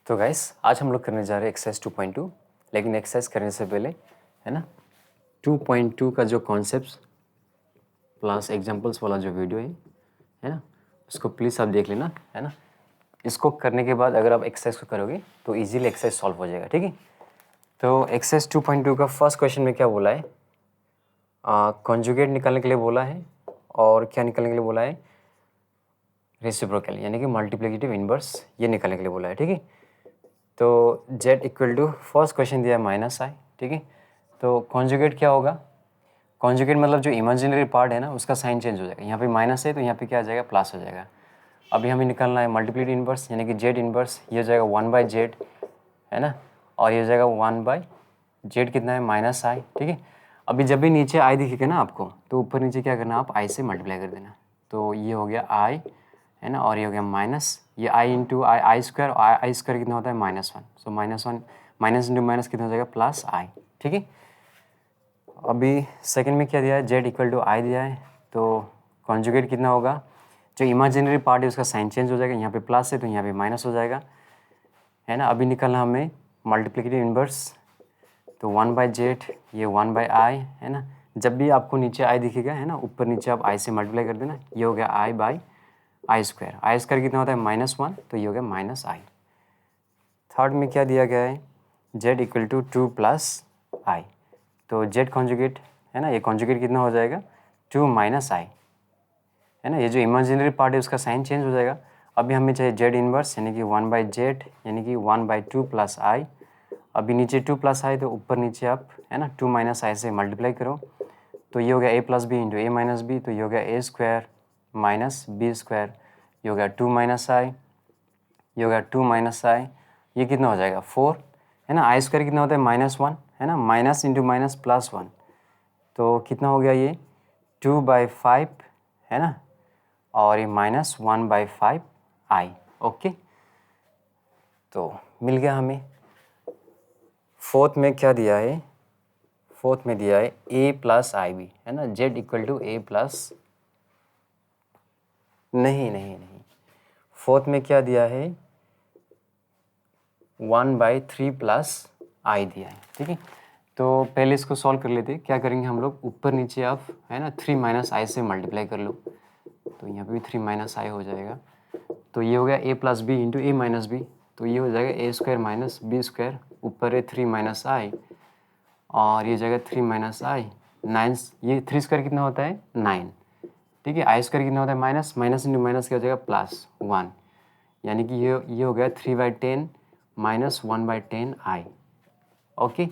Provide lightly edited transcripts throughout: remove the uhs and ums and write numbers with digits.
तो गाइस आज हम लोग करने जा रहे हैं एक्सरसाइज 2.2, लेकिन एक्सरसाइज करने से पहले है ना 2.2 का जो कॉन्सेप्ट प्लस एग्जांपल्स वाला जो वीडियो है ना, उसको प्लीज़ आप देख लेना, है ना। इसको करने के बाद अगर आप एक्सरसाइज को करोगे तो इजीली एक्सरसाइज सॉल्व हो जाएगा, ठीक है। तो एक्सरसाइज 2.2 का फर्स्ट क्वेश्चन में क्या बोला है, कॉन्जुगेट निकालने के लिए बोला है और क्या निकालने के लिए बोला है, रेसिप्रोकल यानी कि मल्टीप्लिकेटिव इनवर्स ये निकालने के लिए बोला है, ठीक है। तो z equal to first question दिया माइनस आई, ठीक है। तो कॉन्जुगेट क्या होगा, कॉन्जुगेट मतलब जो इमेजिनरी पार्ट है ना उसका साइन चेंज हो जाएगा। यहाँ पे माइनस है तो यहाँ पे क्या आ जाएगा, प्लस हो जाएगा। अभी हमें निकालना है मल्टीप्लिकेटिव इनवर्स यानी कि z इनवर्स, ये हो जाएगा 1/z, है ना, और ये हो जाएगा 1/z कितना है, माइनस आई, ठीक है। अभी जब भी नीचे आई दिखेगा ना आपको तो ऊपर नीचे क्या करना, आप आई से मल्टीप्लाई कर देना। तो ये हो गया आई, है ना, और ये हो गया माइनस, ये आई इंटू आई स्क्वायर, आई स्क्वायर कितना होता है, -1। सो -1 माइनस इंटू माइनस कितना हो जाएगा, प्लस आई, ठीक है। अभी सेकंड में क्या दिया है, z इक्वल टू आई दिया है। तो कॉन्जुगेट कितना होगा, जो इमेजिनरी पार्ट है उसका साइन चेंज हो जाएगा, यहाँ पे प्लस है तो यहाँ पे माइनस हो जाएगा, है ना। अभी निकलना हमें मल्टीप्लिकेटिव इनवर्स, तो 1/z, ये 1/i, है ना। जब भी आपको नीचे आई दिखेगा, है ना, ऊपर नीचे आप आई से मल्टीप्लाई कर देना। ये हो गया i/आई स्क्वायर कितना होता है, -1, तो ये हो गया -i। थर्ड में क्या दिया गया है, z इक्वल टू 2 + i। तो z कॉन्जुगेट, है ना, ये कॉन्जुगेट कितना हो जाएगा, 2 - i, है ना। ये जो इमेजिनरी पार्ट है उसका साइन चेंज हो जाएगा। अभी हमें चाहिए z इनवर्स यानी कि 1/z यानी कि 1/2 + i। अभी नीचे 2 + i तो ऊपर नीचे आप, है ना, 2 - i से मल्टीप्लाई करो। तो ये हो गया a + b into a - b, तो ये हो गया a square minus b square, ये हो गया 2 - i, ये हो गया 2 - i, ये कितना हो जाएगा 4, है ना। आई स्क्वायर कितना होता है, -1, है ना, माइनस इंटू माइनस +1, तो कितना हो गया ये 2/5, है ना, और ये -1/5 i, ओके। तो मिल गया हमें। फोर्थ में क्या दिया है, फोर्थ में दिया है a + ib, है ना, z equal to a plus, नहीं, फोर्थ में क्या दिया है, 1/3 + i दिया है, ठीक है। तो पहले इसको सॉल्व कर लेते, क्या करेंगे हम लोग, ऊपर नीचे आप, है ना, 3 - i से मल्टीप्लाई कर लो। तो यहाँ पे भी 3 - i हो जाएगा। तो ये हो गया a + b into a - b, तो ये हो जाएगा a square minus b square, ऊपर है 3 - i, और ये जगह 3 - i 9, ये 3 स्क्वायर कितना होता है, 9, ठीक है। आई स्क्वायर कितना होता है, माइनस इंटू माइनस क्या हो जाएगा, +1, यानी कि ये हो गया 3/10 - 1/10 i, ओके।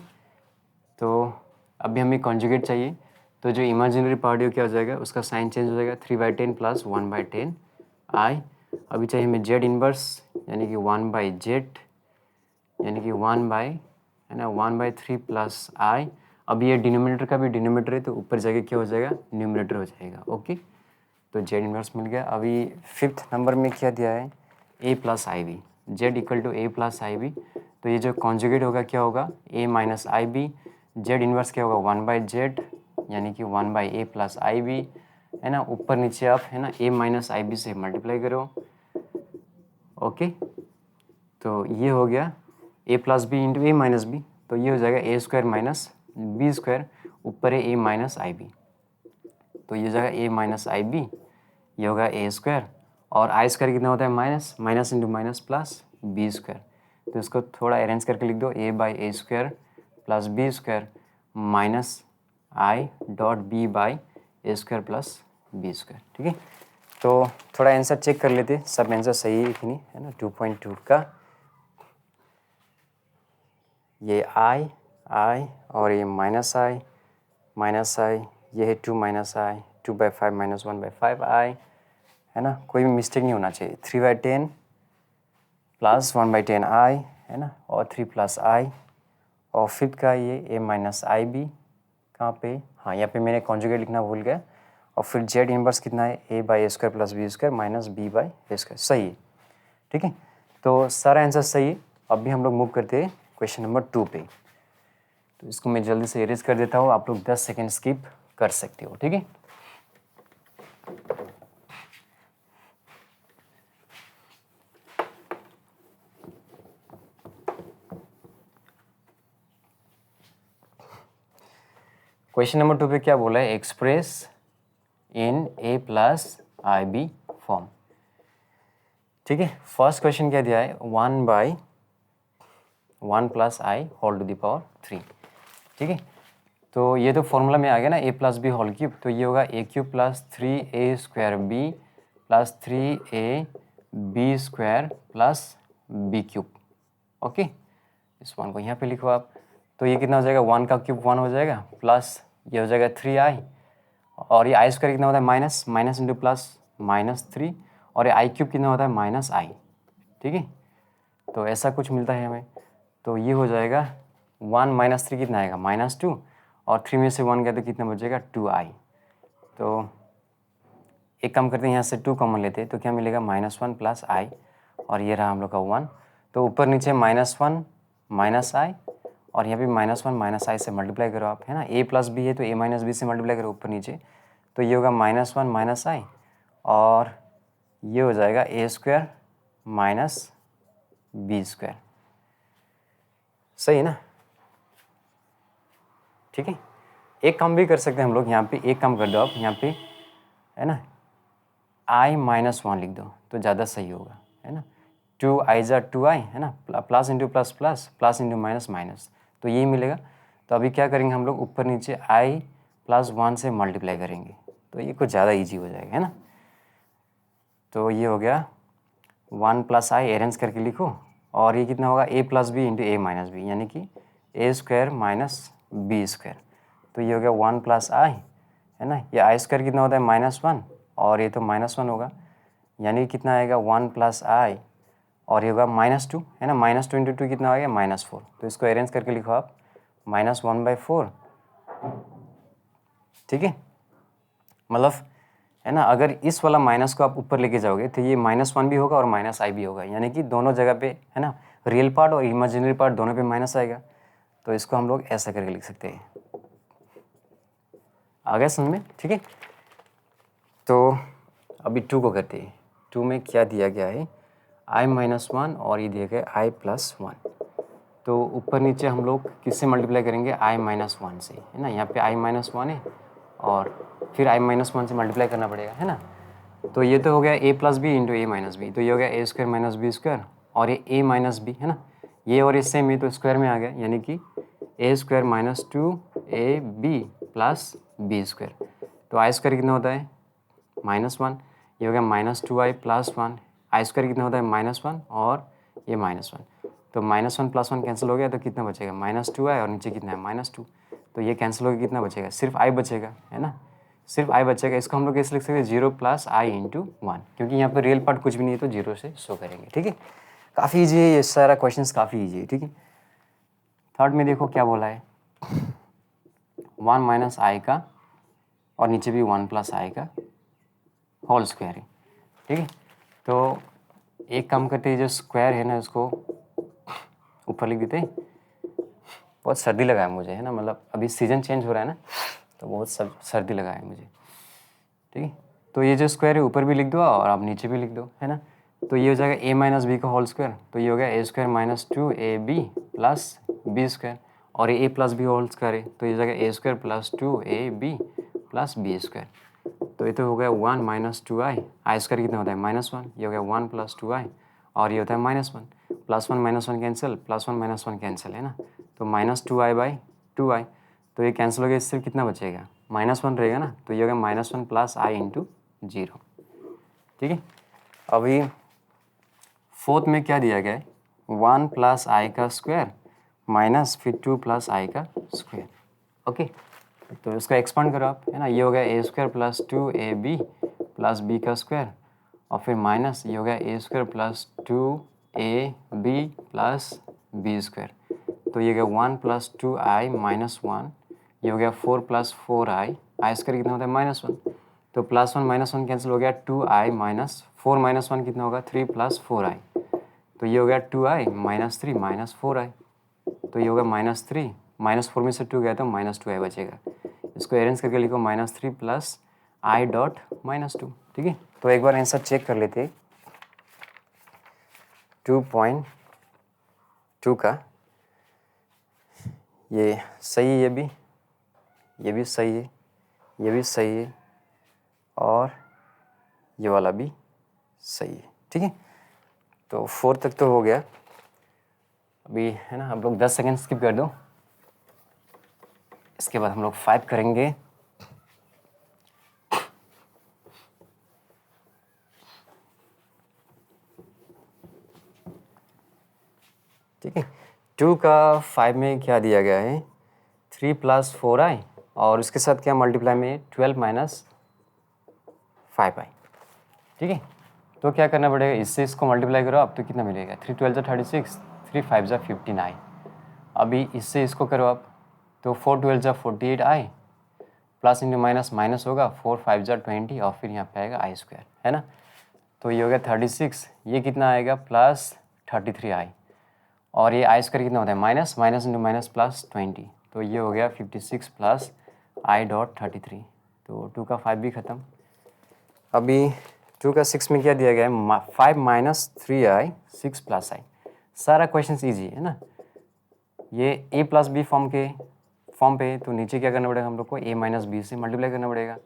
तो अभी हमें कॉन्जुगेट चाहिए, तो जो इमेजिनरी पार्ट है क्या हो जाएगा, उसका साइन चेंज हो जाएगा, 3/10 + 1/10 i। अभी चाहिए हमें z इनवर्स यानी कि 1/z यानी कि 1/3 + i। अब ये डिनोमिनेटर का भी डिनोमिनेटर है तो ऊपर जाके क्या हो जाएगा, न्यूमरेटर हो जाएगा, ओके। तो z इनवर्स मिल गया। अभी फिफ्थ नंबर में क्या दिया है, a + ib, z equal to a + ib, तो ये जो कॉन्जुगेट होगा क्या होगा, a - ib, z इनवर्स क्या होगा 1/z यानी कि 1/a + ib, है ना। ऊपर नीचे आप, है ना, a - ib से मल्टीप्लाई करो, ओके। तो ये हो गया a + b into a - b, तो ये हो जाएगा a square minus b square, ऊपर है a - ib, तो ये हो जाएगा a - ib, ये होगा a स्क्वायर, और आई स्क्वायर कितना होता है, minus into minus plus b square, तो इसको थोड़ा अरेंज करके लिख दो, a/a square plus b square minus i dot b/a square plus b square, ठीक है। तो थोड़ा आंसर चेक कर लेते, सब आंसर सही है कि नहीं, है ना। 2.2 का ये i और ये -i, ये है 2 - i, 2/5 - 1/5i, है ना। कोई भी मिस्टेक नहीं होना चाहिए। 3/10 + 1/10i, है ना, और 3 + i, और फिफ्थ का ये a - ib, कहाँ पे, हाँ यहाँ पे मैंने कॉन्जुगेट लिखना भूल गया। और फिर z इनवर्स कितना है, a/a square plus b square minus b/a square, सही है, ठीक है। तो सारा आंसर सही है। अभी हम लोग मूव करते हैं क्वेश्चन नंबर 2 पे। तो इसको मैं जल्दी से इरेज कर देता हूँ, आप लोग 10 सेकेंड स्किप कर सकते हो, ठीक है। क्वेश्चन नंबर 2 पे क्या बोला है, express in a plus i B form. ठीक है, फर्स्ट क्वेश्चन क्या दिया है, 1/1 plus i whole to the power 3। ठीक है, तो ये तो फॉर्मूला में आ गया ना, a plus B whole cube, तो ये होगा a cube plus 3a² b plus 3a b square plus b cube. Okay, इस वन को यहाँ पे लिखो आप। तो ये कितना हो जाएगा, 1 का क्यूब 1 हो जाएगा, प्लस ये हो जाएगा 3i, और ये आई स्क्वायर कितना होता है, माइनस माइनस इंटू प्लस -3, और ये आई क्यूब कितना होता है, -i। ठीक है, तो ऐसा कुछ मिलता है हमें। तो ये हो जाएगा 1 - 3 कितना आएगा, -2, और 3 में से 1 गया तो कितना बचेगा, 2i। तो एक काम करते हैं, यहाँ से 2 कॉमन लेते हैं, तो क्या मिलेगा, -1 प्लस i, और ये रहा हम लोग का 1। तो ऊपर नीचे -1 -i, और यहाँ पे -1 -i से मल्टीप्लाई करो आप, है ना। a प्लस बी है तो a माइनस बी से मल्टीप्लाई करो ऊपर नीचे, तो ये होगा -1 -i, और ये हो जाएगा a² माइनस b²। सही है ना। ठीक है, एक काम भी कर सकते हैं हम लोग, यहाँ पे एक काम कर दो आप, यहाँ पे है ना i-1 लिख दो तो ज़्यादा सही होगा, है ना। 2i = 2i, है ना, plus into plus plus, plus into minus minus, तो यही मिलेगा। तो अभी क्या करेंगे हम लोग, ऊपर नीचे i+1 से मल्टीप्लाई करेंगे, तो ये कुछ ज़्यादा इजी हो जाएगा, है ना। तो ये हो गया 1 + i, अरेंज करके लिखो, और ये कितना होगा, a + b into a - b, यानी कि a² माइनस b²। तो ये हो गया 1 + i, है ना, ये i² कितना होता है, -1, और ये तो -1 होगा, यानी कितना आएगा, 1 + i, और ये होगा -2, है ना, -2 इंटू 2 कितना आ गया, -4। तो इसको अरेंज करके लिखो आप, -1/4। ठीक है, मतलब है ना, अगर इस वाला माइनस को आप ऊपर लेके जाओगे तो ये -1 भी होगा और -i भी होगा, यानी कि दोनों जगह पे, है ना, रियल पार्ट और इमेजिनरी पार्ट दोनों पे माइनस आएगा। तो इसको हम लोग ऐसा करके लिख सकते हैं। आ गया समझ में। ठीक है, तो अभी 2 को करते हैं। 2 में क्या दिया गया है, i-1, और ये दिया गया i+1। तो ऊपर नीचे हम लोग किससे मल्टीप्लाई करेंगे, i-1 से, है ना। यहाँ पे i-1 है, और फिर i-1 से मल्टीप्लाई करना पड़ेगा, है ना। तो ये तो हो गया a + b into a - b, तो ये हो गया a² माइनस b², और ये a माइनस b, है ना, ये और ये सेम है तो स्क्वायर में आ गया, यानी कि a² minus 2ab plus b²। तो i² कितना होता है, -1, ये हो गया -2i + 1, i² कितना होता है, -1, और ये -1, तो -1 + 1 कैंसिल हो गया, तो कितना बचेगा, -2i, और नीचे कितना है, -2, तो ये कैंसिल हो गया, कितना बचेगा, सिर्फ i बचेगा, है ना, सिर्फ i बचेगा। इसको हम लोग कैसे लिख सकते हैं, 0 + i इंटू 1, क्योंकि यहाँ पर रियल पार्ट कुछ भी नहीं है तो 0 से शो करेंगे। ठीक है, काफ़ी ईजी है ये सारा क्वेश्चन, काफ़ी ईजी है। ठीक है, थर्ड में देखो क्या बोला है, 1 - i का, और नीचे भी 1 + i का होल स्क्वायर है। ठीक है, तो एक काम करते हैं, जो स्क्वायर है ना उसको ऊपर लिख देते हैं। बहुत सर्दी लगा है मुझे, है ना, मतलब अभी सीज़न चेंज हो रहा है ना, तो बहुत सर्दी लगा है मुझे। ठीक है, तो ये जो स्क्वायर है ऊपर भी लिख दो और आप नीचे भी लिख दो, है ना। तो ये हो जाएगा a - b का होल स्क्वायर, तो ये हो गया a² minus 2ab plus b², और ये a + b होल स्क्वायर है, तो ये हो जाएगा a² plus 2ab plus b²। तो ये तो हो गया 1 - 2i, i² कितना होता है, -1, ये हो गया 1 + 2i, और ये होता है -1, +1 - 1 कैंसिल, +1 - 1 कैंसिल, है ना, तो -2i/2i, तो ये कैंसिल हो गया, इससे कितना बचेगा, -1 रहेगा ना, तो ये हो गया -1 + i इंटू 0। ठीक है, अभी फोर्थ में क्या दिया गया है, 1 + i का स्क्वायर माइनस फिर 2 + i का स्क्वायर। ओके, तो इसका एक्सपांड करो आप, है ना, ये हो गया a² plus 2ab plus b का स्क्वायर, और फिर माइनस ये हो गया a² plus 2ab plus b², तो ये हो गया 1 + 2i - 1, ये हो गया 4 + 4i, i² कितना होता है, -1, तो +1 - 1 कैंसिल हो गया, 2i माइनस 4 - 1 कितना होगा, 3 + 4i, तो ये हो गया 2i - 3 - 4i, तो ये होगा -3, -4 में से 2 गया तो -2i बचेगा। इसको अरेंज करके लिखो, -3 + i डॉट -2। ठीक है, तो एक बार आंसर चेक कर लेते हैं। 2.2 का ये सही है, ये भी ये भी सही है, ये भी सही है और ये वाला भी सही है। ठीक है, तो 4 तक तो हो गया। अभी है ना, आप लोग 10 सेकेंड स्किप कर दो, इसके बाद हम लोग 5 करेंगे। ठीक है, 2 का 5 में क्या दिया गया है, 3 + 4i और उसके साथ क्या मल्टीप्लाई में 12 - 5i। ठीक है, तो क्या करना पड़ेगा, इससे इसको मल्टीप्लाई करो आप तो कितना मिलेगा, 3 12 36, 3 5 15i। अभी इससे इसको करो आप तो 4 12 48i, plus into minus minus होगा, 4 5 20 और फिर यहाँ पे आएगा i², है ना। तो ये हो गया 36, ये कितना आएगा प्लस 33i और ये i² कितना होता है minus, minus into minus plus 20, तो ये हो गया 56 प्लस i.33। तो 2 का 5 भी ख़त्म। अभी 2 का 6 में क्या दिया गया है, 5 - 3i 6 + i। सारा क्वेश्चन ईजी है ना, ये a + b फॉर्म पे, तो नीचे क्या करना पड़ेगा हम लोग को, a - b से मल्टीप्लाई करना पड़ेगा।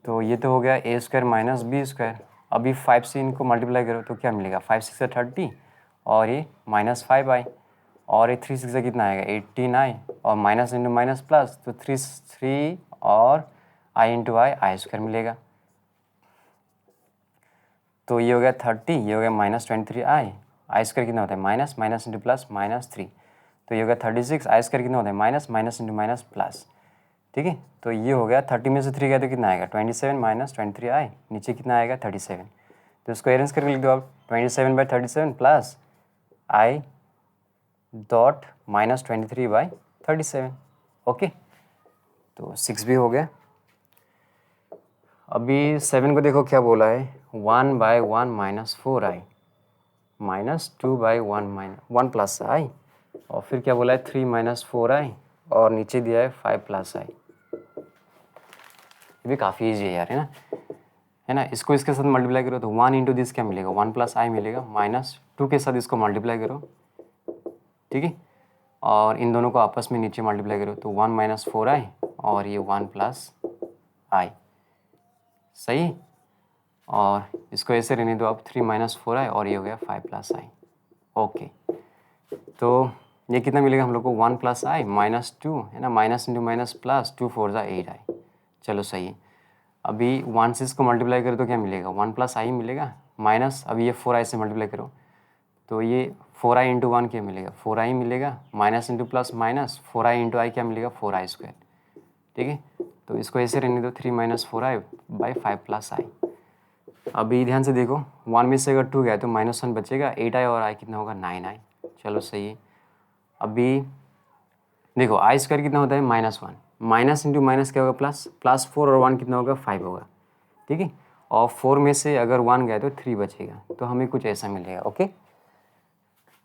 तो ये तो हो गया a² - b²। अभी 5 से इनको मल्टीप्लाई करो तो क्या मिलेगा, 5 6 30 और ये -5i और ये 3 6 कितना आएगा 18i और माइनस इंटू माइनस प्लस, तो 3 और i इंटू i² मिलेगा। तो ये हो गया 30, ये हो गया -23i, i² कितना होता है माइनस, माइनस इंटू प्लस -3, तो ये हो गया 36, i² कितना होता है minus, minus into minus plus. ठीक है, तो ये हो गया 30 में से 3 गया तो कितना आएगा 27 - 23i, नीचे कितना आएगा 37। तो इसको अरेंज करके लिख दो आप, 27/37 प्लस i डॉट -23/37। ओके, तो 6 भी हो गया। अभी 7 को देखो क्या बोला है, 1/1 - 4i माइनस 2/1 - 1 + i और फिर क्या बोला है 3 - 4i और नीचे दिया है 5 + i। ये भी काफ़ी ईजी है यार, है ना। इसको इसके साथ मल्टीप्लाई करो तो 1 इंटू दिस क्या मिलेगा 1 + i मिलेगा, -2 के साथ इसको मल्टीप्लाई करो। ठीक है, और इन दोनों को आपस में नीचे मल्टीप्लाई करो तो 1 - 4i और ये 1 + i, सही। और इसको ऐसे रहने दो आप, 3 - 4i और ये हो गया 5 + i। ओके, तो ये कितना मिलेगा हम लोग को 1 + i -2, है ना, minus into minus plus 2 4 8i। चलो सही है। अभी 1 से इसको मल्टीप्लाई करो तो क्या मिलेगा 1 + i मिलेगा, माइनस अभी ये 4i से मल्टीप्लाई करो तो ये 4i इंटू 1 क्या मिलेगा 4i मिलेगा, minus into plus minus 4i into i क्या मिलेगा 4i²। ठीक है, तो इसको ऐसे रहने दो 3 - 4i/5 + i। अभी ध्यान से देखो 1 में से अगर 2 गया तो -1 बचेगा, 8i और i कितना होगा 9i। चलो सही है। अभी देखो i² कितना होता है -1, माइनस इंटू माइनस क्या होगा प्लस, प्लस 4 और 1 कितना होगा 5 होगा। ठीक है, और 4 में से अगर 1 गया तो 3 बचेगा, तो हमें कुछ ऐसा मिलेगा। ओके,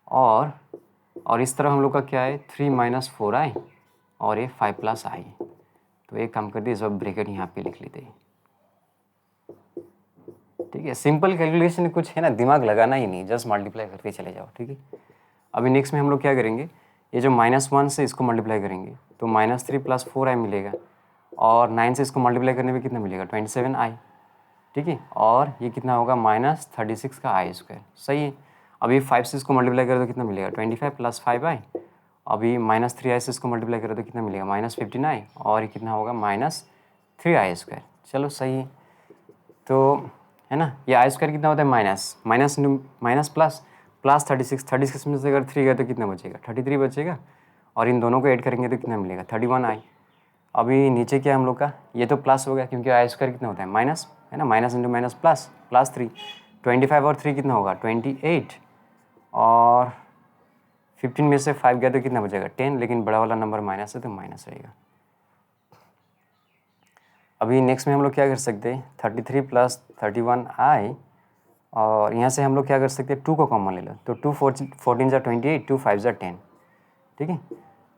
और इस तरह हम लोग का क्या है 3 - 4i और ये 5 + i। तो एक काम करते इस बार ब्रैकेट यहाँ पे लिख लेते हैं। ठीक है, सिंपल कैलकुलेशन कुछ है ना, दिमाग लगाना ही नहीं, जस्ट मल्टीप्लाई करके चले जाओ। ठीक है, अभी नेक्स्ट में हम लोग क्या करेंगे, ये जो -1 से इसको मल्टीप्लाई करेंगे तो -3 + 4i मिलेगा और 9 से इसको मल्टीप्लाई करने में कितना मिलेगा 27i। ठीक है, और ये कितना होगा -36 का i²। सही है। अभी 5 से इसको मल्टीप्लाई करो तो कितना मिलेगा 25 + 5i। अभी -3i से इसको मल्टीप्लाई करो तो कितना मिलेगा -15i और ये कितना होगा -3i²। चलो सही है। तो है ना, ये i² कितना होता है minus, minus into minus plus, plus 36 में से अगर 3 गया तो कितना बचेगा 33 बचेगा और इन दोनों को ऐड करेंगे तो कितना मिलेगा 31i। अभी नीचे क्या हम लोग का, ये तो प्लस हो गया क्योंकि i² कितना होता है माइनस, है ना, minus into minus plus, plus 3, 25 और 3 कितना होगा 28 और 15 में से 5 गया तो कितना बचेगा 10, लेकिन बड़ा वाला नंबर माइनस है तो माइनस रहेगा। अभी नेक्स्ट में हम लोग क्या कर सकते हैं 33 + 31i और यहाँ से हम लोग क्या कर सकते हैं 2 को कॉमन ले लो तो 2 14 × 28, 2 5 × 10। ठीक है,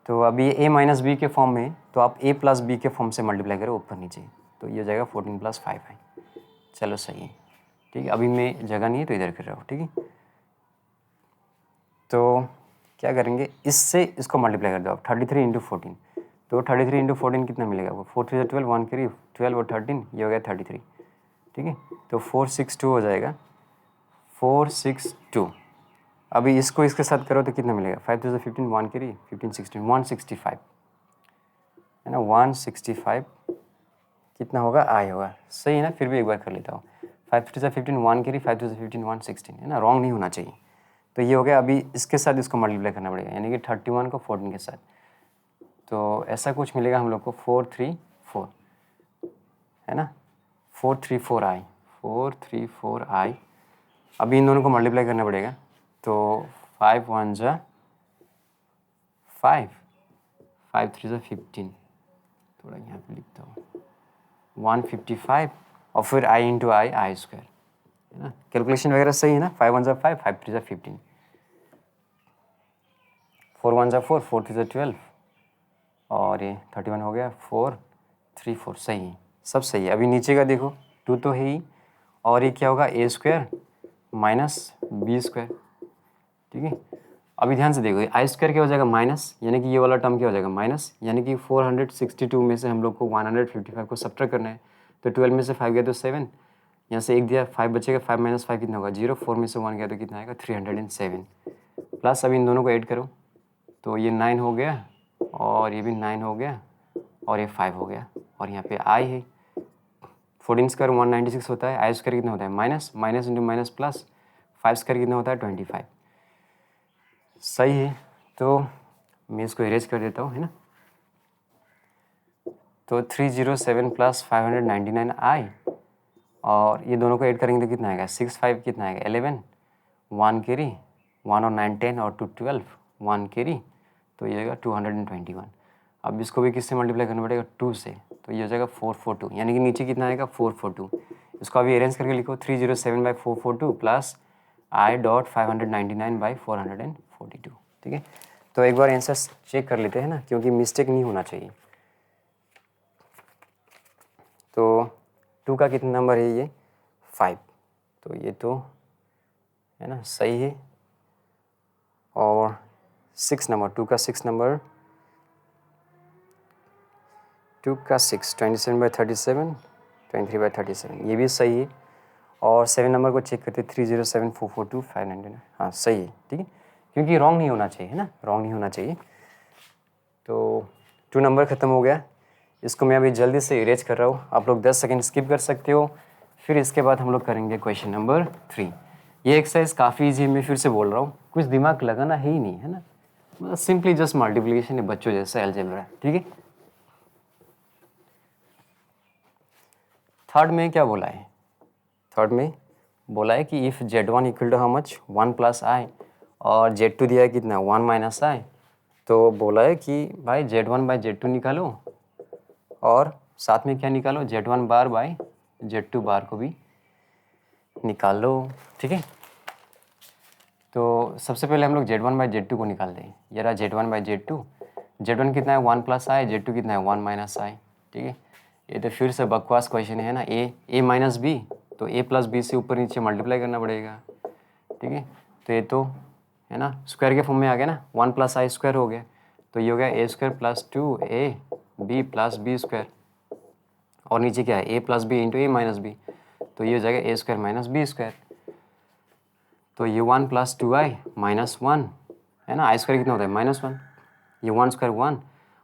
तो अभी ये a - b के फॉर्म में तो आप a + b के फॉर्म से मल्टीप्लाई करो ऊपर नीचे, तो ये हो जाएगा 14 + 5i। चलो सही है। ठीक है, अभी मैं जगह नहीं है तो इधर कर रहा हूँ। ठीक है, तो क्या करेंगे, इससे इसको मल्टीप्लाई कर दो आप 33 × 14 तो 33 इंटू 14 कितना मिलेगा आपको, 4 3 12, 1 कैरी 12 और 13, ये हो गया 33, ठीक है। तो 462 हो जाएगा, 462। अभी इसको इसके साथ करो तो कितना मिलेगा, 5 3 15, 1 कैरी 15 16, 165 है ना, 165 कितना होगा, आई होगा, सही है ना। फिर भी एक बार कर लेता हूँ, 5 3 15, 1 कैरी 5 2 15, 116 है ना, रॉन्ग नहीं होना चाहिए। तो ये हो गया, अभी इसके साथ इसको मल्टीप्लाई करना पड़ेगा, यानी कि 31 को 14 के साथ, तो ऐसा कुछ मिलेगा हम लोग को 434 है ना, 434 आई, 434 आई। अभी इन दोनों को मल्टीप्लाई करना पड़ेगा, तो 5 1 जा 5, 5 3 जा 15, थोड़ा यहाँ पे लिखता हूँ 155, और फिर आई इंटू आई स्क्वायर है ना, कैलकुलेशन वगैरह सही है ना। 5 1 जा 5, 5 3 जा 15, 4 1 जा 4, 4 3 जा 12, और ये 31 हो गया, 4 3 4, सही है, सब सही है। अभी नीचे का देखो, 2 तो है ही, और ये क्या होगा, ए स्क्वायर माइनस बी स्क्वायर, ठीक है। अभी ध्यान से देखो, आई स्क्वायर क्या हो जाएगा, माइनस, यानी कि ये वाला टर्म क्या हो जाएगा, माइनस, यानी कि 462 में से हम लोग को 155 को सब्ट्रैक्ट करना है। तो 12 में से 5 गया तो 7, यहाँ से 1 दिया, 5 बचेगा, 5 माइनस 5 कितना होगा, 0, 4 में से 1 गया तो कितना आएगा, 307, प्लस अभी इन दोनों को ऐड करो, तो ये 9 हो गया, और ये भी 9 हो गया, और ये 5 हो गया, और यहाँ पे आई है, 14 स्क्वायर 196 होता है, आई स्क्वायर कितना होता है, minus, minus into minus plus, 5 square कितना होता है, 25, सही है। तो मैं इसको इरेज कर देता हूँ, है ना। तो 307 प्लस 599 आई, और ये दोनों को ऐड करेंगे तो कितना आएगा, 65 कितना आएगा, 11, 1 कैरी, 1 और 9 10 और 2 12, 1 कैरी, तो ये आएगा 221। अब इसको भी किससे मल्टीप्लाई करना पड़ेगा, 2 से, तो ये हो जाएगा 442, यानी कि नीचे कितना आएगा, 442। इसको अभी अरेंज करके लिखो, 307/442 प्लस आई डॉट 599/442, ठीक है। तो एक बार आंसर चेक कर लेते हैं ना, क्योंकि मिस्टेक नहीं होना चाहिए। तो 2 का कितना नंबर है, ये 5, तो ये तो है ना, सही है। और 6 नंबर, 2 का 6 नंबर, 2 का 6 27/37, 23/37, ये भी सही है। और 7 नंबर को चेक करते, 307442599, हाँ सही है, ठीक है, क्योंकि रॉन्ग नहीं होना चाहिए, है ना, रॉन्ग नहीं होना चाहिए। तो 2 नंबर ख़त्म हो गया, इसको मैं अभी जल्दी से इरेज कर रहा हूँ, आप लोग 10 सेकंड स्किप कर सकते हो। फिर इसके बाद हम लोग करेंगे क्वेश्चन नंबर 3। ये एक्सरसाइज काफ़ी ईजी है, मैं फिर से बोल रहा हूँ, कुछ दिमाग लगाना है ही नहीं, है ना, मतलब सिंपली जस्ट मल्टीप्लिकेशन है, बच्चों जैसा अलजेब्रा, ठीक है। थर्ड में क्या बोला है, थर्ड में बोला है कि if Z1 equal to how much, 1 plus i, और Z2 दिया है कितना, 1 माइनस आई। तो बोला है कि भाई Z1/Z2 निकालो, और साथ में क्या निकालो, Z1 बार बाय Z2 बार को भी निकाल लो, ठीक है। तो सबसे पहले हम लोग Z1/Z2 को निकालते हैं, ये रहा Z1/Z2, Z1 कितना है, 1 प्लस आई, Z2 कितना है, 1 माइनस आई, ठीक है। ये तो फिर से बकवास क्वेश्चन है ना, ए माइनस बी, तो ए प्लस बी से ऊपर नीचे मल्टीप्लाई करना पड़ेगा, ठीक है। तो ये तो है ना स्क्वायर के फॉर्म में आ गया ना, 1 प्लस आई स्क्वायर हो गया, तो ये हो गया ए square plus 2 b plus B square, और नीचे क्या है, a plus B into A minus B, तो ये हो जाएगा ए स्क्वायर माइनस बी स्क्वायर। तो ये 1 प्लस 2i माइनस 1 है ना, आई स्क्वायर कितना होता है, -1, ये 1 स्क्वायर 1,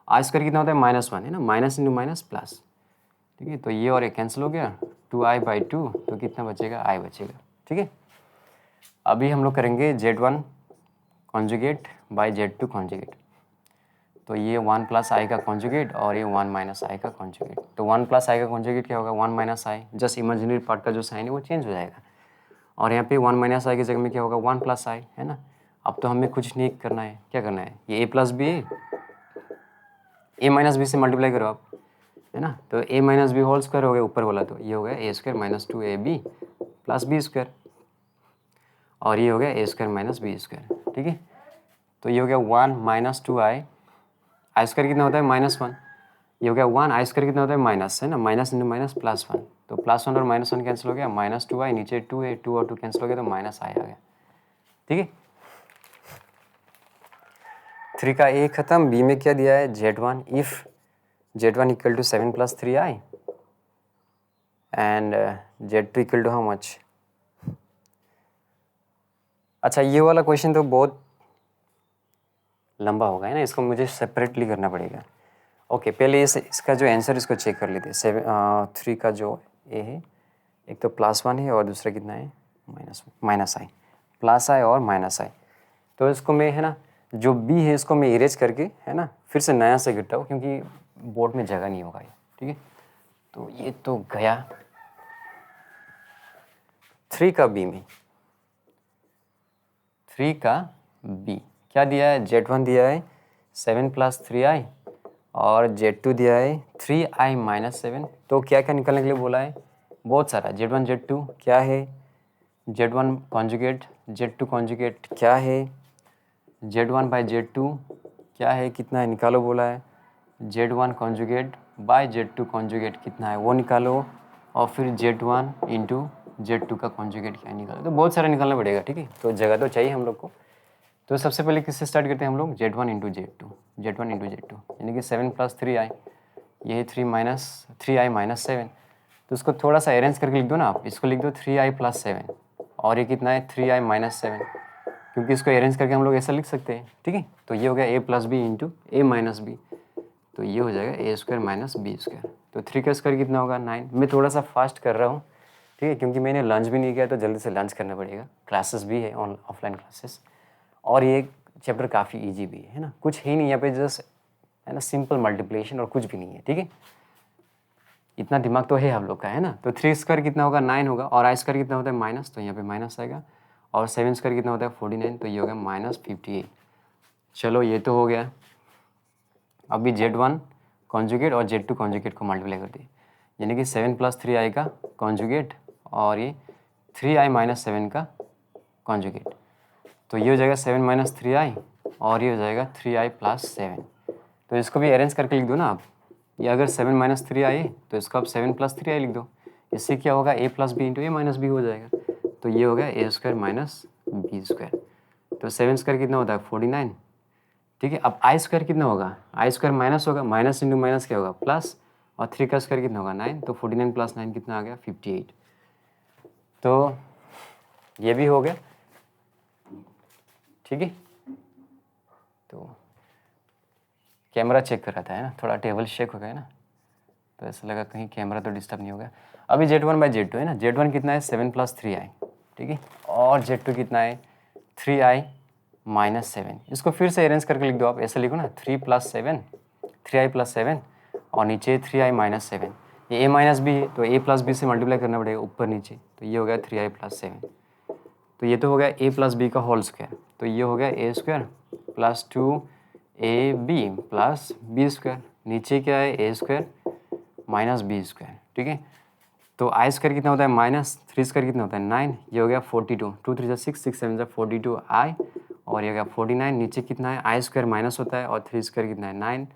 आई स्क्वायर कितना होता है, -1 है ना, माइनस इंटू माइनस प्लस, ठीक है। तो ये और ये कैंसिल हो गया, 2i/2, तो कितना बचेगा, i बचेगा, ठीक है। अभी हम लोग करेंगे Z1 conjugate bye Z2 conjugate, तो ये 1 प्लस आई का कॉन्जुगेट, और ये 1 माइनस आई का कॉन्जुगेट। तो 1 प्लस आई का कॉन्जुगेट क्या होगा, 1 माइनस आई, जस्ट इमेजिनरी पार्ट का जो साइन है वो चेंज हो जाएगा, और यहाँ पे 1 माइनस आई की जगह में क्या होगा, 1 प्लस आई, है ना। अब तो हमें कुछ नहीं करना है, क्या करना है, ये a प्लस बी है, ए माइनस बी से मल्टीप्लाई करो आप, है ना। तो a minus b whole square हो गया ऊपर वाला, तो ये हो गया ए square minus 2ab plus B square, और ये हो गया ए स्क्वायर माइनस बी स्क्वायर, ठीक है। तो ये हो गया 1 माइनस 2i, आई स्क्वायर कितना होता है, -1, ये हो गया 1, आई स्क्वायर कितना होता है, माइनस, है ना, माइनस इंटू माइनस +1, तो +1 और -1 कैंसिल हो गया, -2i, नीचे 2a, 2 और 2 कैंसिल हो गया, तो -i आ गया, ठीक है। 3 का ए खत्म, बी में क्या दिया है, Z1 if Z1 equal to 7 plus 3i and Z2 equal to how much. अच्छा ये वाला क्वेश्चन तो बहुत लंबा होगा है ना, इसको मुझे सेपरेटली करना पड़ेगा। ओके पहले इसका जो आंसर इसको चेक कर लेते हैं। 3 का जो ए है, एक तो +1 है और दूसरा कितना है माइनस आई, प्लस आई और माइनस आई। तो इसको मैं है ना जो बी है इसको मैं इरेज करके है ना फिर से नया से गिरता हूँ, क्योंकि बोर्ड में जगह नहीं होगा ये, ठीक है। तो ये तो गया 3 का बी में, 3 का बी क्या दिया है, Z1 दिया है 7 प्लस 3i और Z2 दिया है 3i माइनस 7। तो क्या क्या निकालने के लिए बोला है, बहुत सारा। Z1 Z2 क्या है, Z1 कॉन्जुगेट Z2 कॉन्जुगेट क्या है, Z1 बाई Z2 क्या है, कितना है निकालो बोला है, Z1 conjugate by Z2 conjugate कितना है वो निकालो, और फिर Z1 इंटू Z2 का कॉन्जुगेट क्या निकालो। तो बहुत सारा निकालना पड़ेगा, ठीक है। तो जगह तो चाहिए हम लोग को। तो सबसे पहले किससे स्टार्ट करते हैं हम लोग, Z1 into Z2, Z1 into Z2 यानी कि 7 प्लस 3i, ये 3i माइनस 7। तो उसको थोड़ा सा अरेंज करके लिख दो ना आप, इसको लिख दो 3i प्लस 7 और ये कितना है 3i माइनस 7, क्योंकि इसको अरेंज करके हम लोग ऐसा लिख सकते हैं, ठीक है। तो ये हो गया a plus B into A minus B, तो ये हो जाएगा ए स्क्वायर माइनस बी स्क्वायर। तो 3 का स्क्वायर कितना होगा 9। मैं थोड़ा सा फास्ट कर रहा हूँ, ठीक है, क्योंकि मैंने लंच भी नहीं किया, तो जल्दी से लंच करना पड़ेगा। क्लासेस भी है ऑफलाइन क्लासेस, और ये चैप्टर काफ़ी इजी भी है ना, कुछ है नहीं यहाँ पे, जस्ट है ना सिंपल मल्टीप्लिकेशन और कुछ भी नहीं है, ठीक है। इतना दिमाग तो है हम लोग का, है ना। तो 3 स्क्वायर कितना होगा 9 होगा, और आई स्क्वायर कितना होता है माइनस, तो यहाँ पे माइनस आएगा, और 7 स्क्वायर कितना होता है 49, तो ये होगा माइनस 58। चलो ये तो हो गया। अभी Z1 कॉन्जुगेट और Z2 कॉन्जुगेट को मल्टीप्लाई कर दिए, यानी कि 7 प्लस 3i का कॉन्जुगेट और ये 3i माइनस 7 का कॉन्जुगेट। तो ये हो जाएगा 7 माइनस 3i और ये हो जाएगा 3i प्लस 7। तो इसको भी अरेंज करके लिख दो ना आप, ये अगर 7 माइनस 3i है तो इसको आप 7 प्लस 3i लिख दो। इससे क्या होगा a plus B into A minus B हो जाएगा, तो ये हो गया ए स्क्वायर माइनस बी स्क्वायर। तो 7 स्क्वायर कितना होता है 49, ठीक है। अब आई स्क्वायर कितना होगा, आई स्क्वायर माइनस होगा, माइनस इंटू माइनस क्या होगा प्लस, और 3 का स्क्वायर कितना होगा 9, तो 49 प्लस 9 कितना आ गया 58। तो ये भी हो गया, ठीक है। तो कैमरा चेक कर रहा था है ना, थोड़ा टेबल शेक हो गया ना, तो ऐसा लगा कहीं कैमरा तो डिस्टर्ब नहीं होगा। अभी Z1 बाई Z2 है ना, Z1 कितना है 7 प्लस 3i, ठीक है, और Z2 कितना है 3i माइनस 7। इसको फिर से अरेंज करके लिख दो आप, ऐसे लिखो ना 3 प्लस 7 3i प्लस 7 और नीचे 3i माइनस 7। ये a माइनस बी है तो a प्लस बी से मल्टीप्लाई करना पड़ेगा ऊपर नीचे, तो ये हो गया 3i प्लस 7। तो ये तो हो गया a प्लस बी का होल स्क्वायर, तो ये हो गया a square plus 2ab plus B square, नीचे क्या है a square minus B square, ठीक है। तो आई स्क्वायर कितना होता है माइनस 3 स्क्वायर कितना होता है 9, ये हो गया 42, 2 3 6 6 7 42 आई, और ये हो गया 49, नीचे कितना है आई स्क्वायर माइनस होता है और 3 स्क्वायर कितना है 9,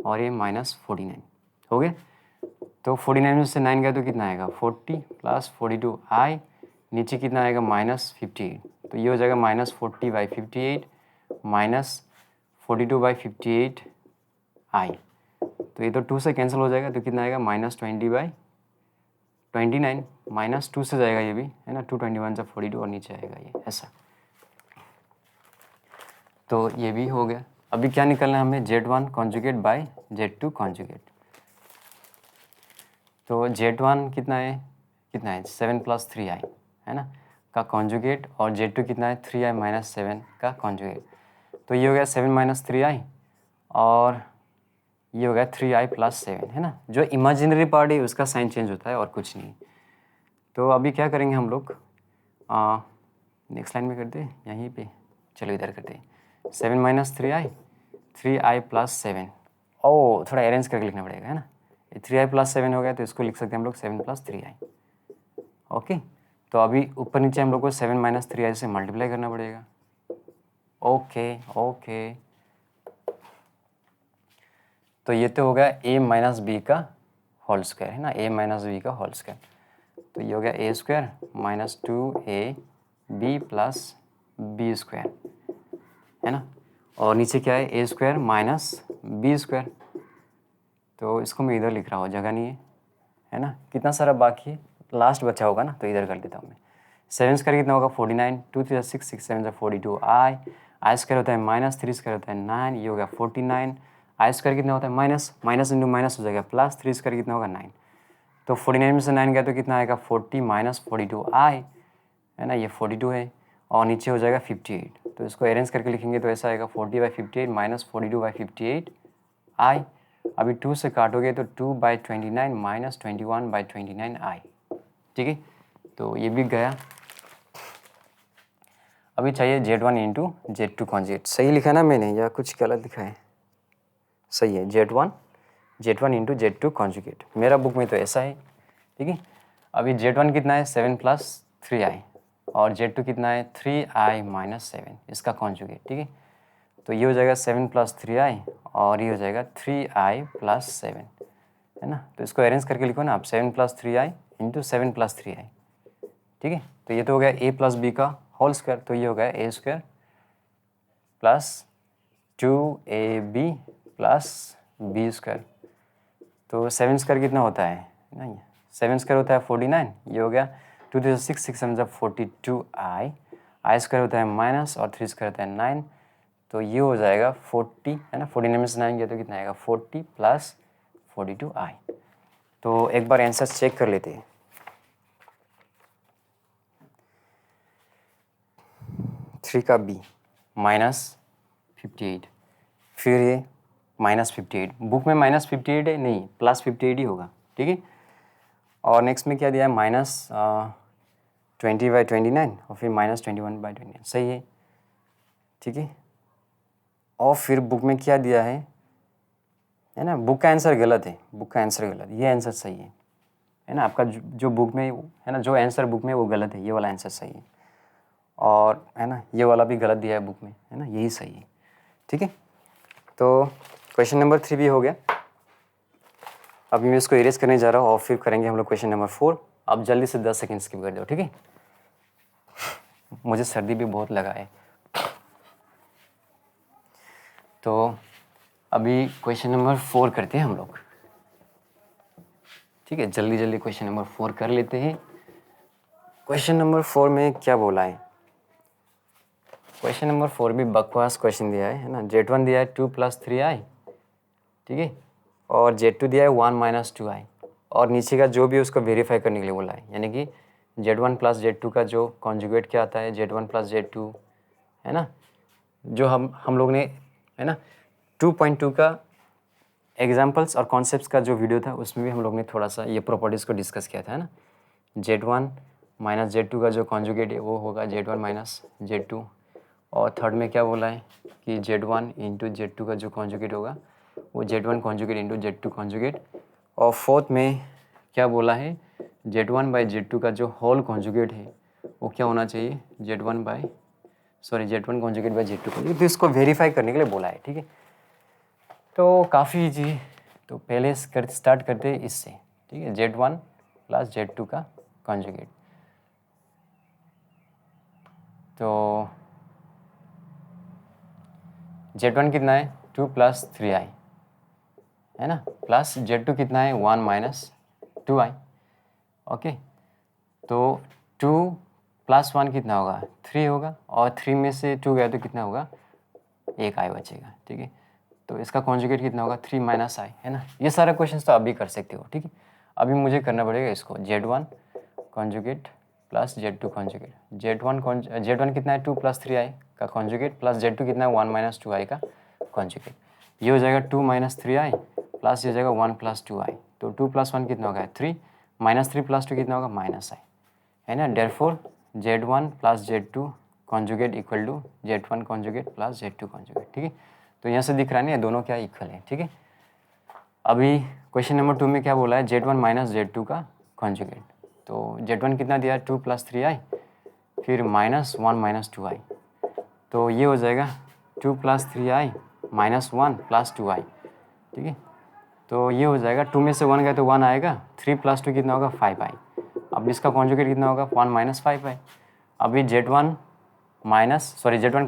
और ये माइनस 49 हो गया। तो 49 में से 9 गया तो कितना आएगा 40 प्लस 42 आई, नीचे कितना आएगा माइनस 58, तो ये हो जाएगा माइनस 40 बाई 58 माइनस 42 बाई 58 आई। तो ये तो 2 से कैंसिल हो जाएगा, तो कितना आएगा माइनस 20 बाई 29, माइनस 2 से जाएगा ये भी है ना, 221 से 42 और नीचे आएगा ये ऐसा। तो ये भी हो गया। अभी क्या निकलना है हमें Z1 conjugate bye Z2 conjugate. तो Z1 कितना है 7 प्लस 3i है ना का कॉन्जुगेट, और Z2 कितना है 3i माइनस 7 का कॉन्जुगेट। तो ये हो गया 7 माइनस 3i और ये हो गया 3i प्लस 7 है ना। जो इमेजिनरी पार्ट है उसका साइन चेंज होता है और कुछ नहीं। तो अभी क्या करेंगे हम लोग, नेक्स्ट लाइन में करते हैं यहीं पे, चलो इधर करते हैं 7 माइनस 3i प्लस 7। ओ थोड़ा अरेंज करके लिखना पड़ेगा है ना, 3i प्लस 7 हो गया तो इसको लिख सकते हैं हम लोग 7 प्लस 3i। ओके, तो अभी ऊपर नीचे हम लोग को 7 माइनस 3i से मल्टीप्लाई करना पड़ेगा। ओके तो ये तो हो गया a माइनस बी का होल स्क्वायर है ना, a माइनस बी का होल स्क्वायर। तो ये हो गया a square minus 2ab plus B square है ना, और नीचे क्या है a square minus B square. तो इसको मैं इधर लिख रहा हूँ, जगह नहीं है ना। कितना सारा बाकी है, लास्ट बचा होगा ना, तो इधर कर देता हूँ मैं। 7 स्क्वायर कितना होगा 49, 2 3 6 6 7 42, आई स्क्वायर होता है माइनस 3 स्क्वायर होता है 9, ये हो गया 49। आई स्क्वायर कितना होता है माइनस, माइनस इंटू माइनस हो जाएगा प्लस, 3 स्क्वायर कितना होगा 9। तो 49 में से 9 गया तो कितना आएगा 40 माइनस 42 आई, है ना, ये 42 है, और नीचे हो जाएगा 58। तो इसको अरेंज करके लिखेंगे तो ऐसा आएगा 40/58 माइनस 42/58 आई। अभी 2 से काटोगे तो 2/29 माइनस 21/29 आई। ठीक है, तो ये भी गया। अभी चाहिए Z1 इंटू Z2 कॉन्जुगेट। सही लिखा ना मैंने या कुछ गलत लिखा है? सही है, Z1 इंटू Z2 कॉन्जुगेट। मेरा बुक में तो ऐसा है। ठीक है, अभी Z1 कितना है 7 + 3i, और Z2 कितना है 3i - 7, इसका कॉन्जुगेट। ठीक है, तो ये हो जाएगा 7 + 3i, और ये हो जाएगा 3i + 7, है ना। तो इसको अरेंज करके लिखो ना आप, 7 + 3i इंटू 7 + 3i। ठीक है, तो ये तो हो गया a + b का होल स्क्वायर, तो ये हो गया a² + 2ab + b²। तो 7 स्क्वायर कितना होता है ना, 7 स्क्वायर होता है 49, ये हो गया 2 3 6 6 7 42i, आई स्क्वायर होता है माइनस, और 3 स्क्वायर होता है 9, तो ये हो जाएगा 40, है ना। 49 में से 9 गया तो कितना आएगा 40 + 42i। तो एक बार आंसर चेक कर लेते हैं। 3 का b -58, फिर ये -58, बुक में -58 है नहीं, +58 ही होगा। ठीक है, और नेक्स्ट में क्या दिया है -20/29, और फिर -21/29, सही है। ठीक है, और फिर बुक में क्या दिया है ना, बुक का आंसर गलत है, बुक का आंसर गलत, ये आंसर सही है ना। आपका जो बुक में है ना, जो आंसर बुक में वो गलत है, ये वाला आंसर सही है, और है ना ये वाला भी गलत दिया है बुक में, है ना, यही सही है। ठीक है, तो क्वेश्चन नंबर 3 भी हो गया। अभी मैं इसको इरेज करने जा रहा हूँ, और फिर करेंगे हम लोग क्वेश्चन नंबर 4। आप जल्दी से 10 सेकेंड स्किप कर दो। ठीक है, मुझे सर्दी भी बहुत लगा है। तो अभी क्वेश्चन नंबर 4 करते हैं हम लोग। ठीक है, जल्दी जल्दी क्वेश्चन नंबर 4 कर लेते हैं। क्वेश्चन नंबर 4 में क्या बोला है? क्वेश्चन नंबर 4 भी बकवास क्वेश्चन दिया है ना। Z1 दिया है 2 + 3i, ठीक है, और Z2 दिया है 1 - 2i, और नीचे का जो भी उसको वेरीफाई करने के लिए बोला है, यानी कि Z1 + Z2 का जो कॉन्जुगेट क्या आता है, Z1 + Z2, है ना। जो हम लोग ने, है ना, 2.2 का एग्जाम्पल्स और कॉन्सेप्ट्स का जो वीडियो था, उसमें भी हम लोग ने थोड़ा सा ये प्रॉपर्टीज़ को डिस्कस किया था, है ना। Z1 - Z2 का जो कॉन्जुगेट है वो होगा Z1 - Z2, और थर्ड में क्या बोला है कि Z1 इंटू Z2 का जो कॉन्जुगेट होगा वो Z1 conjugate into Z2 conjugate, और फोर्थ में क्या बोला है Z1/Z2 का जो होल कॉन्जुगेट है वो क्या होना चाहिए Z1 conjugate bye Z2 conjugate. तो इसको वेरीफाई करने के लिए बोला है। ठीक है, तो काफ़ी ईजी। तो पहले स्टार्ट करते हैं इससे। ठीक है, Z1 + Z2 का कॉन्जुगेट। तो Z1 कितना है 2 + 3i, है ना, प्लस Z2 कितना है 1 - 2i। ओके, तो 2 + 1 कितना होगा 3 होगा, और 3 में से 2 गया तो कितना होगा 1 i बचेगा। ठीक है, तो इसका कॉन्जुगेट कितना होगा 3 - i, है ना। ये सारा क्वेश्चन तो आप भी कर सकते हो। ठीक है, अभी मुझे करना पड़ेगा इसको Z1 conjugate + Z2 conjugate. Z1 कितना है 2 + 3i का कॉन्जुगेट, प्लस Z2 कितना है 1 - 2i का कॉन्जुगेट। ये हो जाएगा 2 - 3i, प्लस ये हो जाएगा 1 + 2i। तो 2 + 1 कितना होगा 3, -3 + 2 कितना होगा -i, है ना। Therefore Z1 + Z2 conjugate equal to Z1 conjugate + Z2 conjugate. ठीक है, तो यहाँ से दिख रहा है ना दोनों क्या इक्वल है। ठीक है, अभी क्वेश्चन नंबर 2 में क्या बोला है Z1 - Z2 का कॉन्जुगेट। तो Z1 कितना दिया 2 + 3i, फिर -1 - 2i, तो ये हो जाएगा 2 + 3i -1 + 2i। ठीक है, तो ये हो जाएगा 2 में से 1 गया तो 1 आएगा, 3 + 2 कितना होगा 5i। अब इसका कॉन्जुगेट कितना होगा 1 - 5i। अभी Z1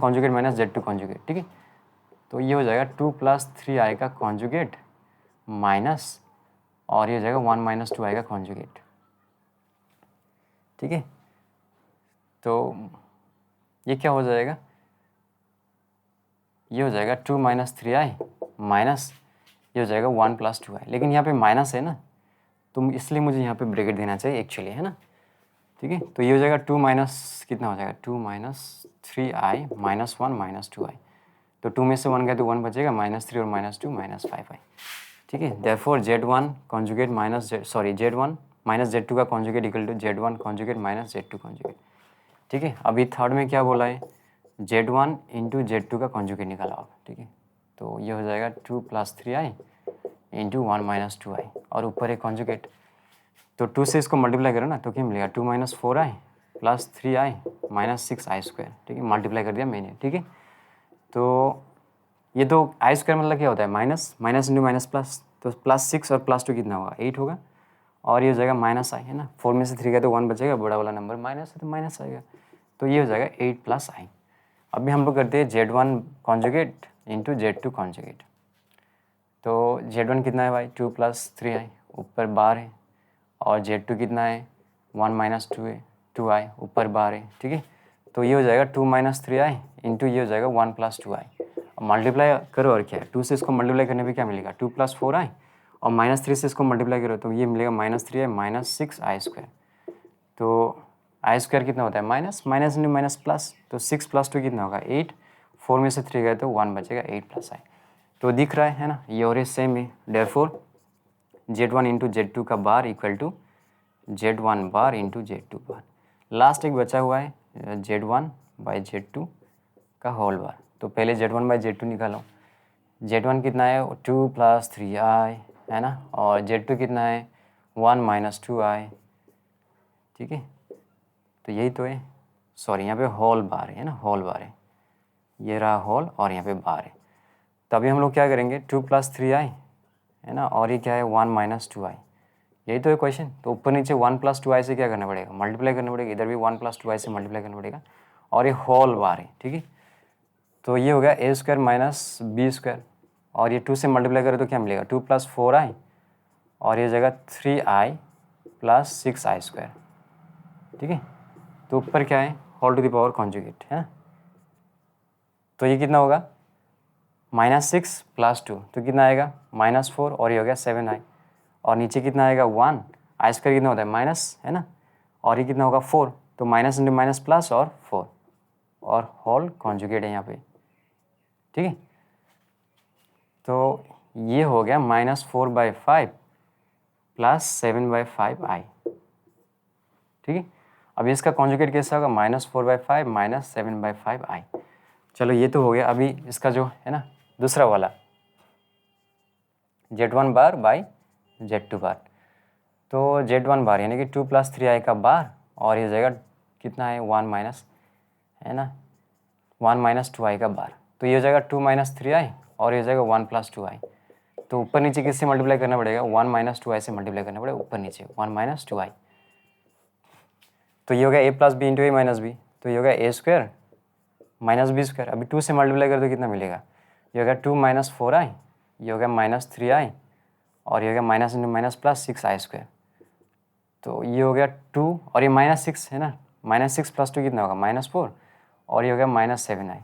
कॉन्जुगेट - Z2 कॉन्जुगेट। ठीक है, तो ये हो जाएगा 2 + 3i का कॉन्जुगेट माइनस और ये हो जाएगा 1 माइनस 2i का कॉन्जुगेट, ठीक है। तो ये क्या हो जाएगा, ये हो जाएगा 2 माइनस 3i माइनस ये हो जाएगा 1 प्लस 2i, लेकिन यहाँ पे माइनस है ना, तो इसलिए मुझे यहाँ पे ब्रैकेट देना चाहिए एक्चुअली, है ना, ठीक है। तो ये हो जाएगा 2 माइनस कितना हो जाएगा 2 minus 3i minus 1 minus 2i, तो 2 में से 1 गया तो 1 बचेगा, -3 और -2 -5i, ठीक है। Therefore Z1 conjugate minus Z1 minus Z2 का conjugate equal to Z1 conjugate minus Z2 conjugate, ठीक है। अभी थर्ड में क्या बोला है, Z1 इंटू Z2 का कॉन्जुगेट निकाला आप, ठीक है। तो ये हो जाएगा 2 plus 3i into 1 minus 2i और ऊपर एक कॉन्जुगेट, तो 2 से इसको मल्टीप्लाई करो ना, तो क्या मिलेगा 2 minus 4i plus 3i minus 6i square, ठीक है। मल्टीप्लाई कर दिया मैंने, ठीक है। तो ये तो आई स्क्वायर मतलब क्या होता है, minus minus into minus plus, तो प्लस 6 और प्लस 2 कितना होगा 8 होगा, और ये हो जाएगा माइनस आई, है ना, 4 में से 3 गया तो 1 बचेगा, बड़ा वाला नंबर माइनस है तो माइनस आएगा, तो ये हो जाएगा 8 प्लस आई। अभी हम लोग करते हैं Z1 conjugate into Z2 conjugate, तो Z1 कितना है भाई 2 प्लस 3i ऊपर बार है, और Z2 कितना है 1 माइनस 2i ऊपर बार है, ठीक है। तो ये हो जाएगा 2 माइनस 3i इंटू ये हो जाएगा 1 प्लस 2i, मल्टीप्लाई करो और क्या है, 2 से इसको मल्टीप्लाई करने पे क्या मिलेगा 2 प्लस 4i, और -3 से इसको मल्टीप्लाई करो तो ये मिलेगा -3i माइनस 6i स्क्वायर, तो आई स्क्वायर कितना होता है minus minus into minus plus, तो 6 प्लस 2 कितना होगा 8, 4 में से 3 गए तो 1 बचेगा 8 प्लस आई, तो दिख रहा है ना, ये और ये सेम है। देयरफॉर Z1 इंटू Z2 का bar equal to Z1 bar into Z2 bar. Last एक बचा हुआ है Z1 बाई Z2 का होल बार, तो पहले Z1 बाई Z2 निकालो। Z1 कितना है 2 प्लस 3i, है ना, और Z2 कितना है 1 माइनस 2i, ठीक है। तो यही तो है, सॉरी यहाँ पे होल बार है ना, होल बार है, ये रहा होल और यहाँ पे बार है। तभी हम लोग क्या करेंगे 2 प्लस 3i, है ना, और ये क्या है 1 माइनस 2i, यही तो है क्वेश्चन। तो ऊपर नीचे 1 प्लस 2i से क्या करना पड़ेगा मल्टीप्लाई करना पड़ेगा, इधर भी 1 प्लस 2i से मल्टीप्लाई करना पड़ेगा, और ये होल बार है, ठीक है। तो ये हो गया ए स्क्वायर माइनस बी स्क्वायर, और ये 2 से मल्टीप्लाई करें तो क्या मिलेगा 2 प्लस 4i और ये जगह 3i प्लस 6i स्क्वायर, ठीक है। तो ऊपर क्या है whole to the power conjugate, है ना, तो ये कितना होगा -6 प्लस 2, तो कितना आएगा -4, और ये हो गया 7i, और नीचे कितना आएगा 1, आई स्क्वायर कितना होता है माइनस, है ना, और ये कितना होगा 4, तो माइनस इंटू माइनस प्लस और 4, और होल कॉन्जुगेट है यहाँ पे, ठीक है। तो ये हो गया -4/5 प्लस 7/5i, ठीक है। अब इसका कॉन्जुगेट कैसा होगा -4/5 माइनस 7/5i। चलो ये तो हो गया। अभी इसका जो है ना दूसरा वाला Z1 बार बाई Z2 बार, तो Z1 बार यानी कि 2 प्लस 3i का बार, और ये जाएगा कितना है 1 माइनस, है ना, 1 माइनस 2i का बार, तो ये हो जाएगा 2 माइनस 3i और ये हो जाएगा 1 प्लस 2i। तो ऊपर नीचे किससे मल्टीप्लाई करना पड़ेगा 1 माइनस 2i से मल्टीप्लाई करना पड़ेगा, ऊपर नीचे 1 माइनस 2i। तो ये हो गया a plus B into A minus B, तो ये हो गया ए स्क्वायर माइनस बी स्क्वायर। अभी 2 से मल्टीप्लाई कर तो कितना मिलेगा, ये हो गया 2 माइनस 4i, ये हो गया -3i, और ये हो गया minus into minus plus 6i square. तो ये हो गया 2 और ये -6 है ना, -6 प्लस 2 कितना होगा -4, और ये हो गया -7i,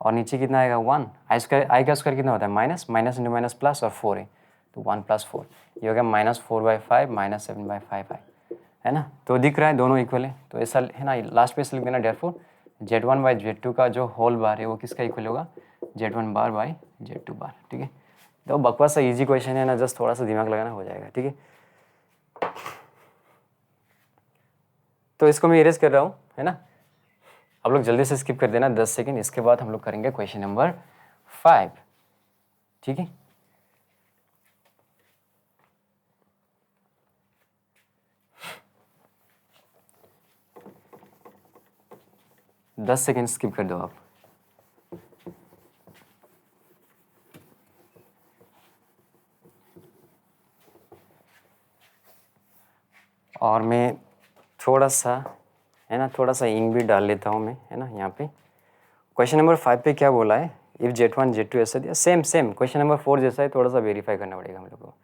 और नीचे कितना आएगा 1, आई का स्क्वायर कितना होता है minus minus into minus plus और 4 है, तो 1 प्लस 4, ये हो गया -4/5 माइनस 7/5i, है ना। तो दिख रहा है दोनों इक्वल है, तो ऐसा है ना, लास्ट पे लिख देना देयरफॉर Z1 बाई Z2 का जो होल बार है वो किसका इक्वल होगा Z1 बार बाई Z2 बार, ठीक है। तो बकवास सा इजी क्वेश्चन है ना, जस्ट थोड़ा सा दिमाग लगाना हो जाएगा, ठीक है। तो इसको मैं इरेज कर रहा हूँ, है ना, आप लोग जल्दी से स्किप कर देना 10 सेकेंड, इसके बाद हम लोग करेंगे क्वेश्चन नंबर 5, ठीक है। दस सेकेंड स्किप कर दो आप। और मैं थोड़ा सा है ना, थोड़ा सा इंक भी डाल लेता हूँ मैं, है ना। यहाँ पे क्वेश्चन नंबर 5 पे क्या बोला है, इफ Z1 Z2 ऐसा दिया, सेम सेम क्वेश्चन नंबर 4 जैसा है, थोड़ा सा वेरीफाई करना पड़ेगा हम लोग को,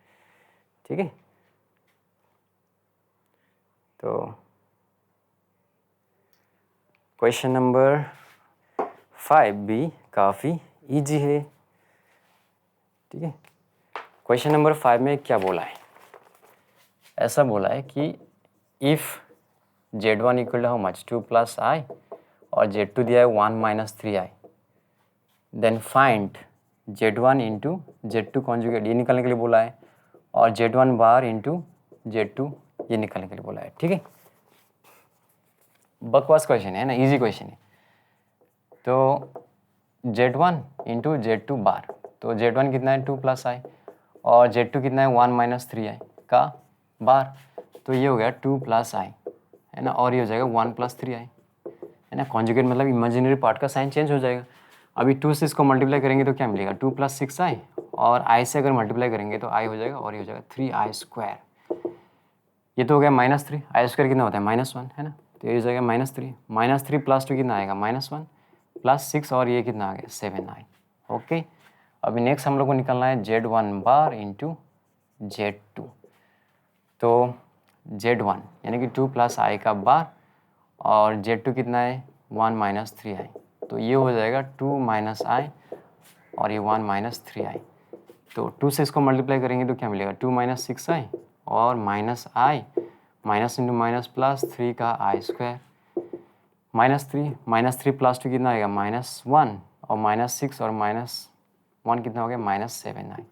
ठीक है। तो क्वेश्चन नंबर 5 भी काफ़ी इजी है, ठीक है। क्वेश्चन नंबर 5 में क्या बोला है, ऐसा बोला है कि if Z1 equal to how much 2 plus i और Z2 दिया है 1 minus 3i, then find Z1 into Z2 conjugate, ये निकालने के लिए बोला है, और Z1 बार इंटू Z2 ये निकालने के लिए बोला है, ठीक है। बकवास क्वेश्चन है ना, इजी क्वेश्चन है। तो Z1 इंटू Z2 बार, तो Z1 कितना है 2 प्लस आई और Z2 कितना है 1 माइनस 3i का बार, तो ये हो गया 2 प्लस आई, है ना, और ये हो जाएगा 1 प्लस 3i, है ना। कॉन्जुगेट मतलब इमेजिनरी पार्ट का साइन चेंज हो जाएगा। अभी 2 से इसको मल्टीप्लाई करेंगे तो क्या मिलेगा 2 प्लस 6i, और i से अगर मल्टीप्लाई करेंगे तो i हो जाएगा, और ये हो जाएगा 3i स्क्वायर। ये तो हो गया -3, आई स्क्वायर कितना होता है -1, है ना, तो ये हो जाएगा -3 प्लस 2 कितना आएगा -1 प्लस 6, और ये कितना आ गया 7i। ओके, अभी नेक्स्ट हम लोग को निकालना है Z1 बार इंटू Z2। तो Z1 यानी कि 2 प्लस आई का बार, और Z2 कितना है 1 माइनस 3i, तो ये हो जाएगा 2 माइनस आई और ये 1 माइनस 3i। तो 2 से इसको मल्टीप्लाई करेंगे तो क्या मिलेगा 2 माइनस 6i और माइनस आई, माइनस इंटू माइनस प्लस 3 का आई स्क्वायर, -3 प्लस 2 कितना आएगा -1, और -6 और -1 कितना हो गया -7i,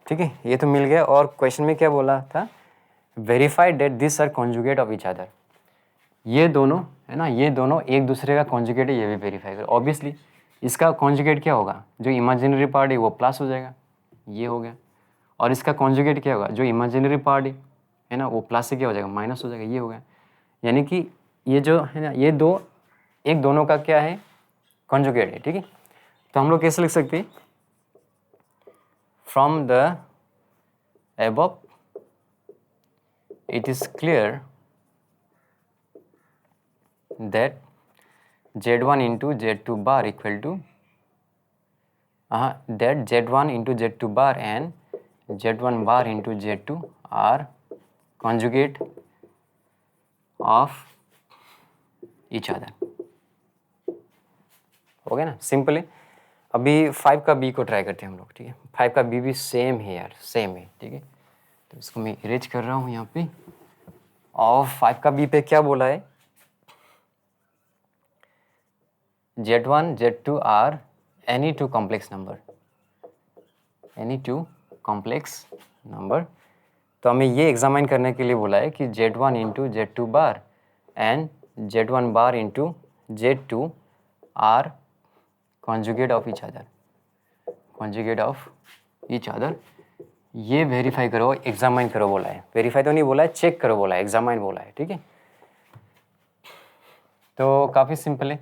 ठीक है। ये तो मिल गया। और क्वेश्चन में क्या बोला था, verify that this are conjugate of each other, ये दोनों, है ना, ये दोनों एक दूसरे का कॉन्जुगेट है, ये भी वेरीफाई करो। ऑब्वियसली इसका कॉन्जुगेट क्या होगा, जो इमेजिनरी पार्ट है वो प्लस हो जाएगा, ये हो गया, और इसका कॉन्जुगेट क्या होगा, जो इमेजिनरी पार्ट है ना, वो प्लस से क्या हो जाएगा माइनस हो जाएगा, ये हो गया। यानी कि ये जो है ना, ये दो एक दोनों का क्या है कॉन्जुगेट है, ठीक है। तो हम लोग कैसे लिख सकते हैं, from the above it is clear that Z1 into Z2 bar equal to that Z1 into Z2 bar and Z1 bar into Z2 are conjugate of each other। हो गया ना, सिंपल है। अभी 5 का बी को ट्राई करते हैं हम लोग, ठीक है। 5 का बी भी सेम है यार, सेम है, ठीक है। तो इसको मैं इरेज कर रहा हूँ यहाँ पे, और 5 का बी पे क्या बोला है, Z1 Z2 are any two complex number, any two complex number. तो हमें ये एग्जामिन करने के लिए बोला है कि Z1 into Z2 bar and Z1 bar into Z2 are conjugate of each other, conjugate of each other. ये वेरीफाई करो, एग्जामाइन करो बोला है, वेरीफाई तो नहीं बोला है, चेक करो बोला है, एग्जामाइन बोला है, ठीक है। तो काफ़ी सिंपल है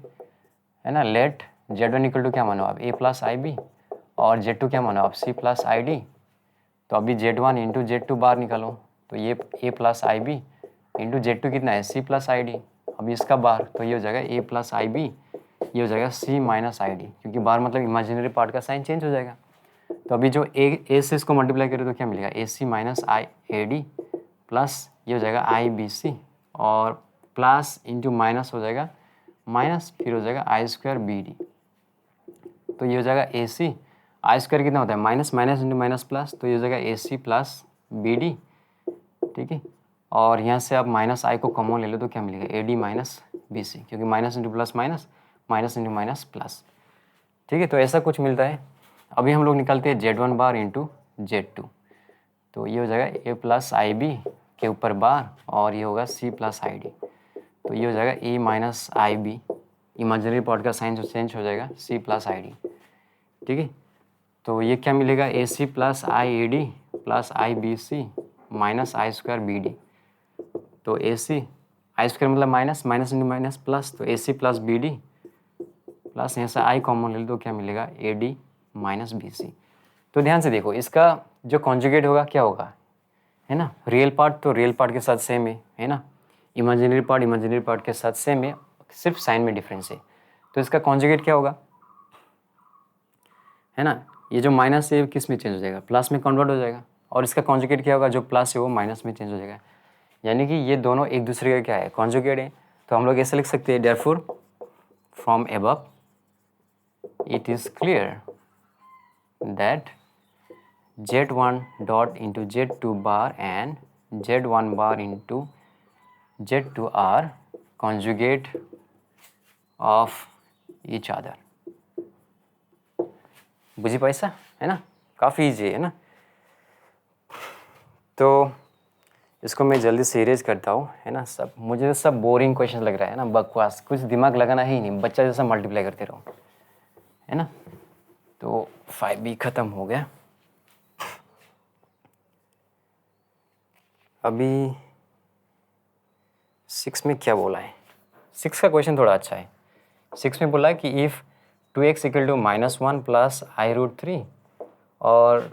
ना। लेट Z1 इक्वल टू क्या मानो आप a प्लस आई बी, और Z2 क्या मानो आप c प्लस आई डी। तो अभी Z1 इंटू Z2 बार निकालो, तो ये a plus i B into Z2 कितना है c प्लस आई डी, अभी इसका बार, तो ये हो जाएगा a प्लस आई बी, ये हो जाएगा c माइनस आई डी, क्योंकि बार मतलब इमेजिनरी पार्ट का साइन चेंज हो जाएगा। तो अभी जो ए से इसको मल्टीप्लाई करें तो क्या मिलेगा a c minus i a d, plus ये हो जाएगा आई बी सी, और प्लस इंटू माइनस हो जाएगा माइनस, फिर हो जाएगा आई स्क्वायर बी डी। तो ये हो जाएगा ए सी, आई स्क्वायर कितना होता है minus, minus into minus plus, तो ये हो जाएगा ए सी प्लस बी डी, ठीक है। और यहाँ से आप माइनस आई को कॉमन ले लो तो क्या मिलेगा a d minus b c, क्योंकि minus into plus minus, minus into minus plus, ठीक है। तो ऐसा कुछ मिलता है। अभी हम लोग निकालते हैं Z1 बार इंटू Z2, तो ये हो जाएगा a प्लस आई बी के ऊपर बार, और ये होगा c प्लस आई डी, तो ये हो जाएगा a minus i B, imaginary part का साइन चेंज हो जाएगा c प्लस आई डी, ठीक है। तो ये क्या मिलेगा a c plus i a d plus i b c minus i square b d. तो ए सी आई स्क्वायर मतलब minus, minus into minus plus, तो a c plus b d plus यहाँ से आई कॉमन ले लो तो क्या मिलेगा a d minus b c. तो ध्यान से देखो, इसका जो कॉन्जुगेट होगा क्या होगा, है ना, रियल पार्ट तो रियल पार्ट के साथ सेम है ना, इमेजिनरी पार्ट के साथ सेम है, सिर्फ साइन में डिफरेंस है। तो इसका कॉन्जुगेट क्या होगा, है ना, ये जो माइनस है किस में चेंज हो जाएगा, प्लस में कन्वर्ट हो जाएगा, और इसका कॉन्जुगेट क्या होगा, जो प्लस है वो माइनस में चेंज हो जाएगा, यानी कि ये दोनों एक दूसरे का क्या है, कॉन्जुगेट है। तो हम लोग ऐसे लिख सकते हैं, therefore from above it is clear that z1 dot into z2 bar and z1 bar into z2 are conjugate of each other। बुझी पैसा है ना, काफ़ी इजी है ना। तो इसको मैं जल्दी से इरेज करता हूँ, है ना। सब मुझे सब बोरिंग क्वेश्चन लग रहा है ना, बकवास, कुछ दिमाग लगाना ही नहीं, बच्चा जैसा मल्टीप्लाई करते रहो, है ना। तो 5 भी ख़त्म हो गया। अभी 6 में क्या बोला है, 6 का क्वेश्चन थोड़ा अच्छा है। 6 में बोला है कि if 2x equal to -1 plus i√3 और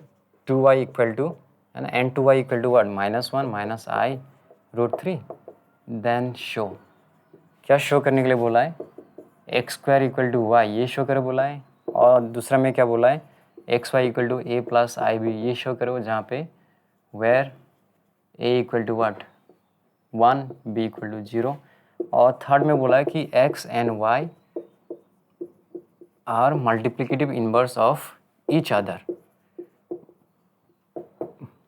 2y इक्वल टू, है ना, and 2y equal to what, -1 minus i√3, then show, क्या शो करने के लिए बोला है, x² इक्वल टू वाई, ये शो करो बोला है। और दूसरा में क्या बोला है, xy equal to a plus IB, ये शो करो, जहाँ पे where a equal to what 1, b equal to 0। और थर्ड में बोला है कि x and y are multiplicative inverse of each other,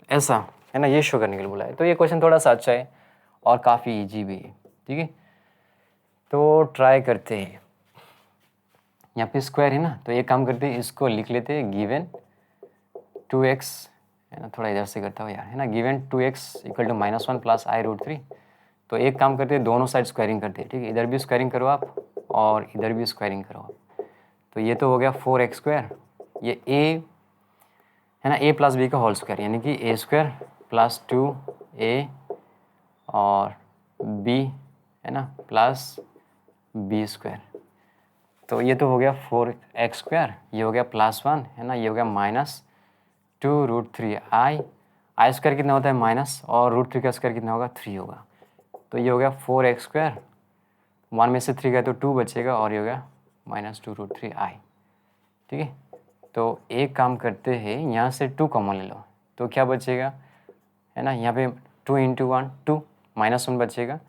ऐसा, है ना, ये शो करने के लिए बोला है। तो ये क्वेश्चन थोड़ा सा अच्छा है और काफ़ी इजी भी है, ठीक है। तो ट्राई करते हैं, यहाँ पे स्क्वायर है ना, तो एक काम करते हैं, इसको लिख लेते हैं, गिवन 2x, है ना, थोड़ा इधर से करता हूँ यार, है ना, given 2x equal to -1 plus i√3। तो एक काम करते हैं, दोनों साइड स्क्वायरिंग करते हैं, ठीक है, इधर भी स्क्वायरिंग करो आप और इधर भी स्क्वायरिंग करो आप। तो ये तो हो गया 4x², ये a है ना, a प्लस बी का होल स्क्वायर, यानी कि a² प्लस 2a और b, है ना, प्लस b²। तो ये तो हो गया 4x², ये हो गया +1, है ना, ये हो गया -2√3 i² कितना होता है माइनस, और √3 का स्क्वायर कितना होगा, 3 होगा। तो ये हो गया 4x², 1 में से 3 गया तो 2 बचेगा, और ये हो गया -2√3 i, ठीक है। तो एक काम करते हैं, यहाँ से 2 कॉमन ले लो, तो क्या बचेगा, है ना, यहाँ पे 2 × 1 2, -1 बचेगा,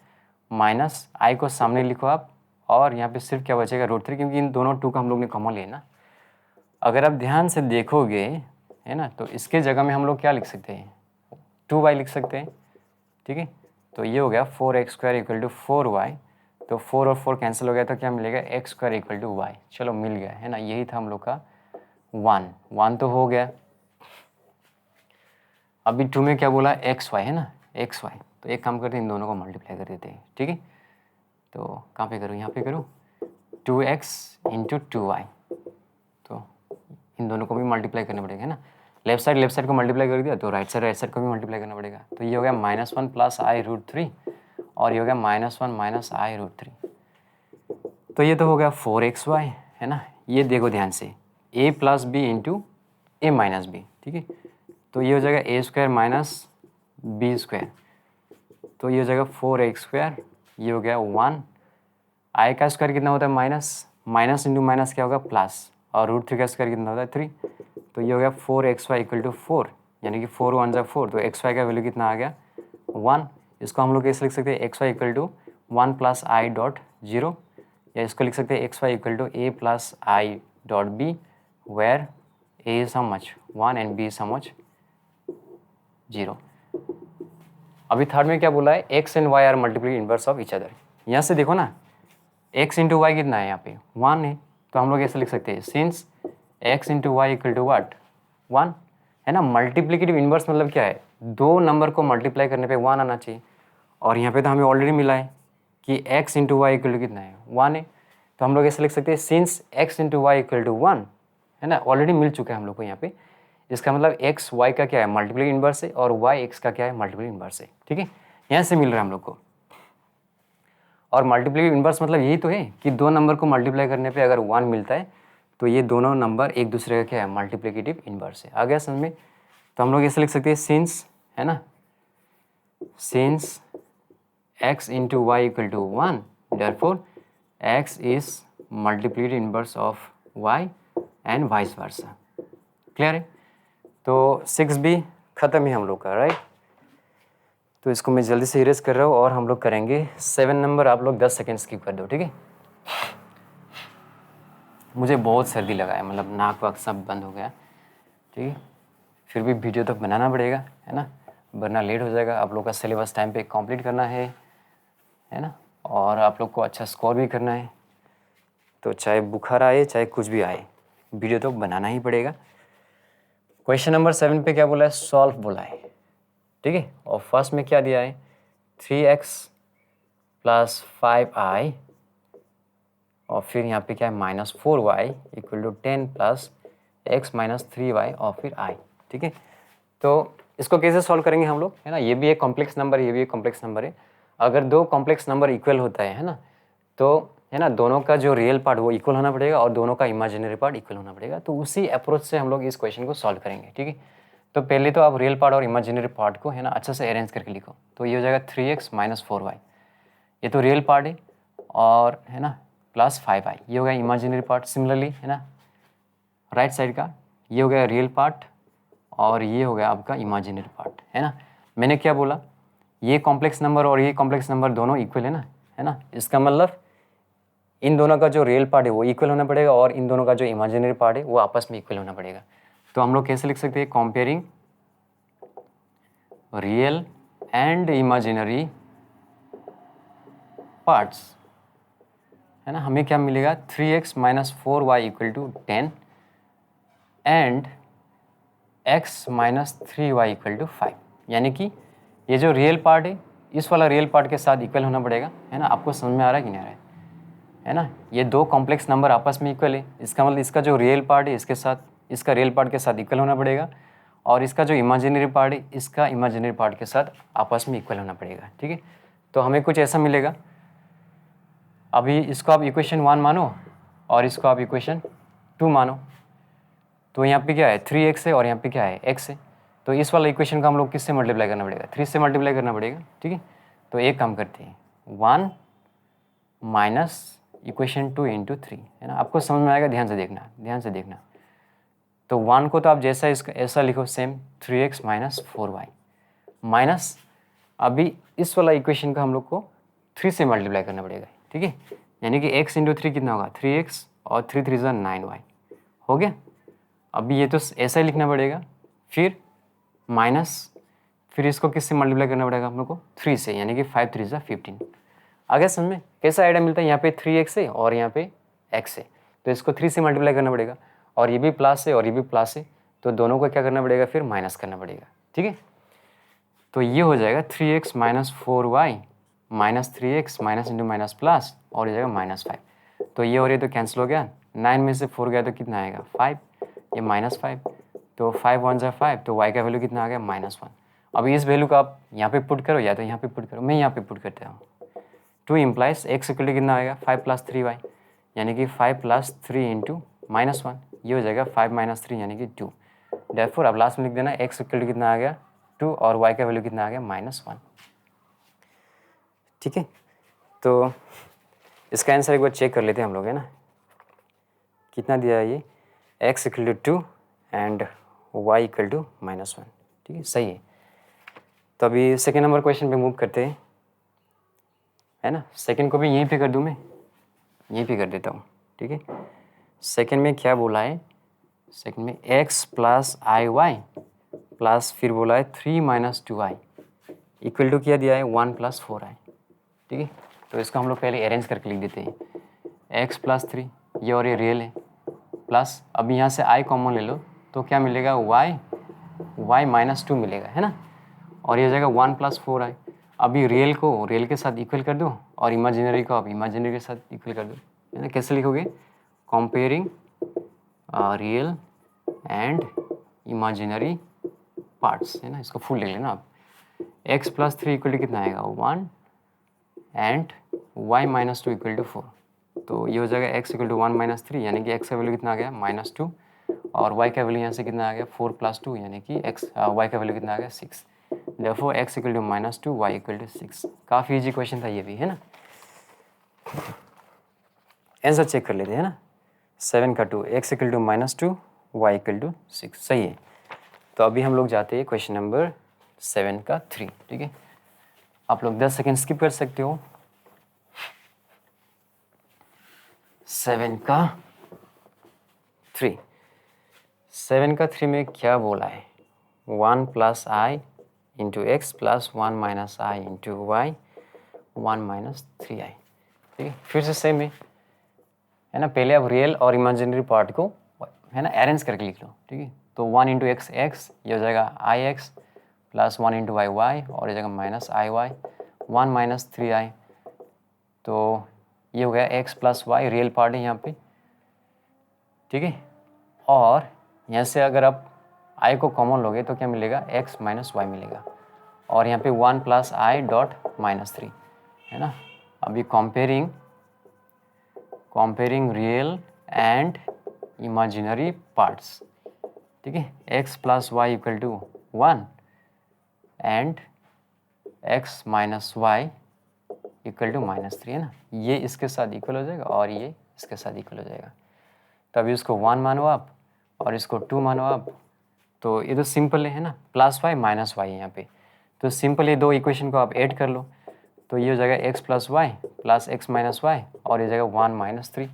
माइनस i को सामने लिखो आप, और यहाँ पे सिर्फ क्या बचेगा, √3, क्योंकि इन दोनों 2 का हम लोग ने कॉमन लिया ना। अगर आप ध्यान से देखोगे, है ना, तो इसके जगह में हम लोग क्या लिख सकते हैं, 2y लिख सकते हैं, ठीक है। तो ये हो गया 4x² इक्वल टू 4y, तो 4 और 4 कैंसिल हो गया, तो क्या मिलेगा, x² इक्वल टू y। चलो मिल गया, है ना, यही था हम लोग का 1 तो हो गया। अभी 2 में क्या बोला, xy, है ना, xy। तो एक काम करते हैं, इन दोनों को मल्टीप्लाई कर देते हैं, ठीक है। तो कहाँ पे करूँ, यहाँ पे करूँ, 2x × 2y, तो इन दोनों को भी मल्टीप्लाई करना पड़ेगा, है ना। लेफ्ट साइड को मल्टीप्लाई कर दिया, तो राइट साइड को भी मल्टीप्लाई करना पड़ेगा। तो ये हो गया -1 प्लस i√3, और ये हो गया -1 माइनस i√3। तो ये तो हो गया 4xy, है ना। ये देखो ध्यान से, a plus B into A minus B, ठीक है। तो ये हो जाएगा a² माइनस b², तो ये हो जाएगा 4x², ये हो गया 1, i का स्क्वायर कितना होता है, माइनस इंटू माइनस क्या होगा, प्लस, और √3 का स्क्वायर कितना होता है, 3। तो ये हो गया 4xy इक्वल टू 4, यानी कि 4 1 जा 4, तो xy का वैल्यू कितना आ गया, 1। इसको हम लोग कैसे लिख सकते हैं, xy equal to 1 plus i.0, या इसको लिख सकते हैं xy equal to a plus i.b, where a is how much 1 and b is how much 0। अभी थर्ड में क्या बोला है, x and y are multiply inverse of each other. यहाँ से देखो ना, x इंटू वाई कितना है, यहाँ पे 1 है, तो हम लोग ऐसे लिख सकते हैं, since x into Y equal to what 1, है ना। मल्टीप्लिकेटिव इन्वर्स मतलब क्या है, दो नंबर को मल्टीप्लाई करने पे 1 आना चाहिए, और यहाँ पे तो हमें ऑलरेडी मिला है कि x into Y equal to कितना है, 1 है। तो हम लोग ऐसे लिख सकते हैं, since x into Y equal to 1, है ना, ऑलरेडी मिल चुका है हम लोग को यहाँ पे। इसका मतलब x y का क्या है, मल्टीप्लिकेटिव इन्वर्स है, और y x का क्या है, मल्टीप्लिकेटिव इन्वर्स है, ठीक है। यहाँ से मिल रहा है हम लोग को। और मल्टीप्लिकेटिव इन्वर्स मतलब यही तो है कि दो नंबर को मल्टीप्लाई करने पे अगर 1 मिलता है, तो ये दोनों नंबर एक दूसरे का क्या है, मल्टीप्लिकेटिव इन्वर्स है। आ गया समझ में। तो हम लोग ऐसे लिख सकते हैं, सिंस, है ना, since x into Y equal to 1, therefore x is multiplicative inverse of y and vice versa. Clear है? तो 6 भी ख़त्म है हम लोग का, राइट? तो इसको मैं जल्दी से इरेज कर रहा हूँ और हम लोग करेंगे 7 नंबर। आप लोग 10 सेकेंड स्किप कर दो, ठीक है? मुझे बहुत सर्दी लगा है, मतलब नाक वाक सब बंद हो गया, ठीक है? फिर भी वीडियो तो बनाना पड़ेगा, है ना, वरना लेट हो जाएगा। आप लोग का सिलेबस टाइम पे कंप्लीट करना है ना, और आप लोग को अच्छा स्कोर भी करना है। तो चाहे बुखार आए चाहे कुछ भी आए, वीडियो तो बनाना ही पड़ेगा। क्वेश्चन नंबर 7 पे क्या बोला है? सॉल्व बोला है, ठीक है? और फर्स्ट में क्या दिया है? 3x प्लस 5i, और फिर यहाँ पे क्या है? -4y equal to 10 plus x minus 3y और फिर i, ठीक है? तो इसको कैसे सॉल्व करेंगे हम लोग, है ना? ये भी एक कॉम्प्लेक्स नंबर है, ये भी एक कॉम्प्लेक्स नंबर है। अगर दो कॉम्प्लेक्स नंबर इक्वल होता है ना, तो है ना, दोनों का जो रियल पार्ट वो इक्वल होना पड़ेगा और दोनों का इमेजिनरी पार्ट इक्वल होना पड़ेगा। तो उसी अप्रोच से हम लोग इस क्वेश्चन को सॉल्व करेंगे, ठीक है? तो पहले तो आप रियल पार्ट और इमेजिनरी पार्ट को, है ना, अच्छा से अरेंज करके लिखो। तो ये हो जाएगा 3x माइनस 4y, ये तो रियल पार्ट है, और है ना प्लस 5i, ये हो गया इमेजिनरी पार्ट। सिमिलरली, है ना, राइट साइड का ये हो गया रियल पार्ट और ये हो गया आपका इमेजिनरी पार्ट, है ना? मैंने क्या बोला? ये कॉम्प्लेक्स नंबर और ये कॉम्प्लेक्स नंबर दोनों इक्वल है ना? इसका मतलब इन दोनों का जो रियल पार्ट है वो इक्वल होना पड़ेगा और इन दोनों का जो इमेजिनरी पार्ट है वो आपस में इक्वल होना पड़ेगा। तो हम लोग कैसे लिख सकते हैं? Comparing real and imaginary parts, है ना? हमें क्या मिलेगा? 3x minus 4y equal to 10 and x minus 3y equal to 5, यानी कि ये जो रियल पार्ट है इस वाला रियल पार्ट के साथ इक्वल होना पड़ेगा, है ना? आपको समझ में आ रहा है कि नहीं आ रहा है ना? ये दो कॉम्प्लेक्स नंबर आपस में इक्वल है, इसका मतलब इसका जो रियल पार्ट है इसके साथ, इसका रियल पार्ट के साथ इक्वल होना पड़ेगा, और इसका जो इमेजिनरी पार्ट है इसका इमेजिनरी पार्ट के साथ आपस में इक्वल होना पड़ेगा, ठीक है? तो हमें कुछ ऐसा मिलेगा। अभी इसको आप इक्वेशन 1 मानो और इसको आप इक्वेशन 2 मानो, तो यहाँ पे क्या है? 3x है और यहाँ पे क्या है? x है। तो इस वाला इक्वेशन का हम लोग किससे मल्टीप्लाई करना पड़ेगा? 3 से मल्टीप्लाई करना पड़ेगा, ठीक है? तो एक काम करते हैं, 1 माइनस इक्वेशन 2 इंटू 3, है ना? आपको समझ में आएगा, ध्यान से देखना, ध्यान से देखना। तो 1 को तो आप जैसा इसका ऐसा लिखो, same 3x minus 4y, minus अभी इस वाला इक्वेशन का हम लोग को 3 से मल्टीप्लाई करना पड़ेगा, ठीक है? यानी कि x इंटू 3 कितना होगा? 3x और 3 3 ज़ा 9y हो गया। अभी ये तो ऐसा ही लिखना पड़ेगा, फिर माइनस, फिर इसको किससे मल्टीप्लाई करना पड़ेगा हम लोग को? 3 से, यानी कि 5 3 ज़ा 15। आगे समझ में कैसा आइडिया मिलता है? यहाँ पे 3x है और यहाँ पे x है, तो इसको 3 से मल्टीप्लाई करना पड़ेगा, और ये भी प्लस है और ये भी प्लस है, तो दोनों को क्या करना पड़ेगा? फिर माइनस करना पड़ेगा, ठीक है? तो ये हो जाएगा 3x minus 4y minus 3x minus into minus plus, और हो जाएगा -5। तो ये और ये तो कैंसिल हो गया, 9 में से 4 गया तो कितना आएगा? 5, ये -5, तो 5 1 ज़ा 5, तो y का वैल्यू कितना आ गया? -1। अब इस वैल्यू को आप यहाँ पे पुट करो या तो यहाँ पे पुट करो, मैं यहाँ पे पुट करता हूँ। 2 इम्प्लाइज x इक्वल टू कितना आएगा? 5 प्लस 3y, यानी कि 5 प्लस 3 इंटू -1, ये हो जाएगा 5 माइनस 3 यानी कि 2। देयरफॉर अब लास्ट में लिख देना x इक्वल टू कितना आ गया? 2, और y का वैल्यू कितना आ गया? -1, ठीक है? तो इसका आंसर एक बार चेक कर लेते हैं हम लोग, है ना? कितना दिया है ये? x equal to 2 and y equal to -1, ठीक है? सही है। तो अभी सेकेंड नंबर क्वेश्चन पे मूव करते हैं, है ना? सेकेंड को भी यहीं पे कर दूँ, मैं यहीं पे कर देता हूँ, ठीक है? सेकेंड में क्या बोला है? सेकेंड में x प्लस IY प्लस फिर बोला है 3 माइनस 2i इक्वल टू क्या दिया है? 1 प्लस 4i, ठीक है? तो इसको हम लोग पहले अरेंज करके लिख देते हैं, x प्लस 3, ये और ये रियल है, प्लस अब यहाँ से i कॉमन ले लो तो क्या मिलेगा? y माइनस 2 मिलेगा, है ना? और ये हो जाएगा 1 प्लस 4i। अभी रियल को रियल के साथ इक्वल कर दो और इमेजिनरी को अब इमेजिनरी के साथ इक्वल कर दो, है ना? कैसे लिखोगे? Comparing real and imaginary parts, है ना? इसको फुल लिख लेना आप। x प्लस 3 इक्वल टू कितना आएगा? 1 and y minus 2 equal to 4, तो ये हो जाएगा x इक्वल टू 1 माइनस 3, यानी कि x का वैल्यू कितना आ गया? -2, और y का वैल्यू यहाँ से कितना आ गया? 4 प्लस 2, यानी कि y का वैल्यू कितना आ गया? 6। Therefore x equal to -2, y equal to 6। काफ़ी इजी क्वेश्चन था ये भी, है ना? आंसर चेक कर लेते हैं ना? 7 का 2, x equal to -2 y equal to 6, सही है। तो अभी हम लोग जाते हैं क्वेश्चन नंबर 7 का 3, ठीक है। आप लोग 10 सेकेंड स्किप कर सकते हो। 7 का 3, 7 का 3 में क्या बोला है, 1 प्लस आई इंटू एक्स प्लस 1 माइनस आई इंटू वाई 1 माइनस 3i, ठीक है। फिर से सेम है ना, पहले आप रियल और इमेजिनरी पार्ट को है ना अरेंज करके लिख लो, ठीक है। तो 1 इंटू एक्स एक्स, ये हो जाएगा i x plus 1 into y y, और ये जाएगा minus i Y 1 minus 3i। तो ये हो गया x plus y, real part है यहाँ पे, ठीक है। और यहाँ से अगर आप आई को कॉमन लोगे तो क्या मिलेगा, एक्स माइनस वाई मिलेगा, और यहाँ पे 1 प्लस आई डॉट माइनस 3, है ना। अभी comparing real and imaginary parts, ठीक है। X plus y equal to 1 and x minus y equal to minus 3, है ना। ये इसके साथ इक्वल हो जाएगा और ये इसके साथ इक्वल हो जाएगा। तभी इसको 1 मानो आप और इसको 2 मानो आप। तो ये तो सिंपल है ना, प्लस वाई माइनस वाई यहाँ पे। तो सिंपल ये दो इक्वेशन को आप ऐड कर लो, तो ये हो जाएगा x plus y plus x minus y, और ये जाएगा 1 माइनस 3,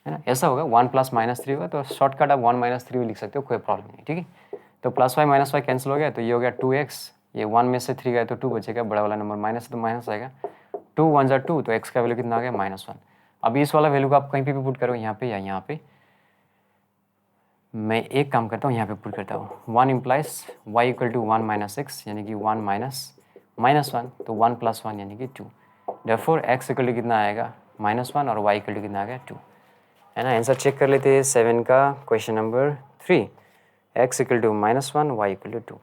है ना। ऐसा होगा 1 प्लस माइनस 3 होगा, तो शॉर्टकट आप 1 माइनस 3 भी लिख सकते हो, कोई प्रॉब्लम नहीं, ठीक है। तो plus y minus y cancel हो गया, तो ये हो गया 2x, ये 1 में से 3 गया तो 2 बचेगा, बड़ा वाला नंबर माइनस तो माइनस आएगा, 2 1 जा 2, तो x का वैल्यू कितना आ गया -1। अभी इस वाला वैल्यू को आप कहीं पे भी पुट करो, यहाँ पे या यहाँ पे। मैं एक काम करता हूँ, यहाँ पे पुट करता हूँ, 1 implies y equal to 1 minus x, यानी कि 1 माइनस 1, तो 1 प्लस 1 यानी कि 2। देयरफॉर x इक्वल टू कितना आएगा -1 और y इक्वल टू कितना आ गया 2, है ना। आंसर चेक कर लेते हैं 7 का question number 3, x equal to -1 y equal to 2,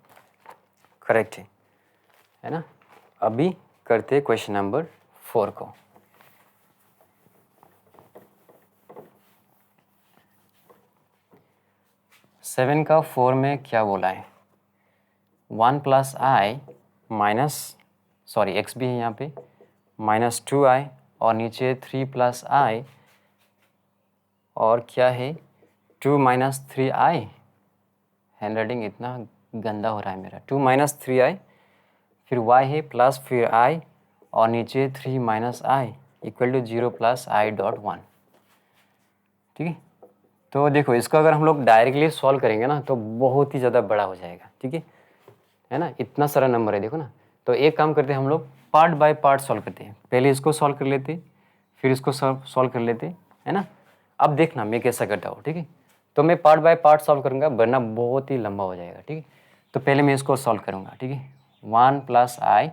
correct है ना। अभी करते हैं क्वेश्चन नंबर 4 को। सेवन का 4 में क्या बोला है, 1 प्लस आई माइनस, सॉरी एक्स भी है यहाँ पे, -2i, और नीचे 3 प्लस आई, और क्या है 2 माइनस 3i। हैंड राइटिंग इतना गंदा हो रहा है मेरा। 2 माइनस 3i, फिर y है प्लस फिर i, और नीचे 3 minus i equal to 0 plus i dot 1, ठीक है। तो देखो इसको अगर हम लोग डायरेक्टली सॉल्व करेंगे ना तो बहुत ही ज़्यादा बड़ा हो जाएगा, ठीक है ना। इतना सारा नंबर है, देखो ना। तो एक काम करते हैं हम लोग, पार्ट बाय पार्ट सॉल्व करते हैं। पहले इसको सॉल्व कर लेते, फिर इसको सॉल्व कर लेते, है ना। अब देखना मैं कैसा करता हूँ, ठीक है। तो मैं पार्ट बाय पार्ट सॉल्व करूँगा, वरना बहुत ही लंबा हो जाएगा, ठीक है। तो पहले मैं इसको सॉल्व करूँगा, ठीक है। 1 प्लस आई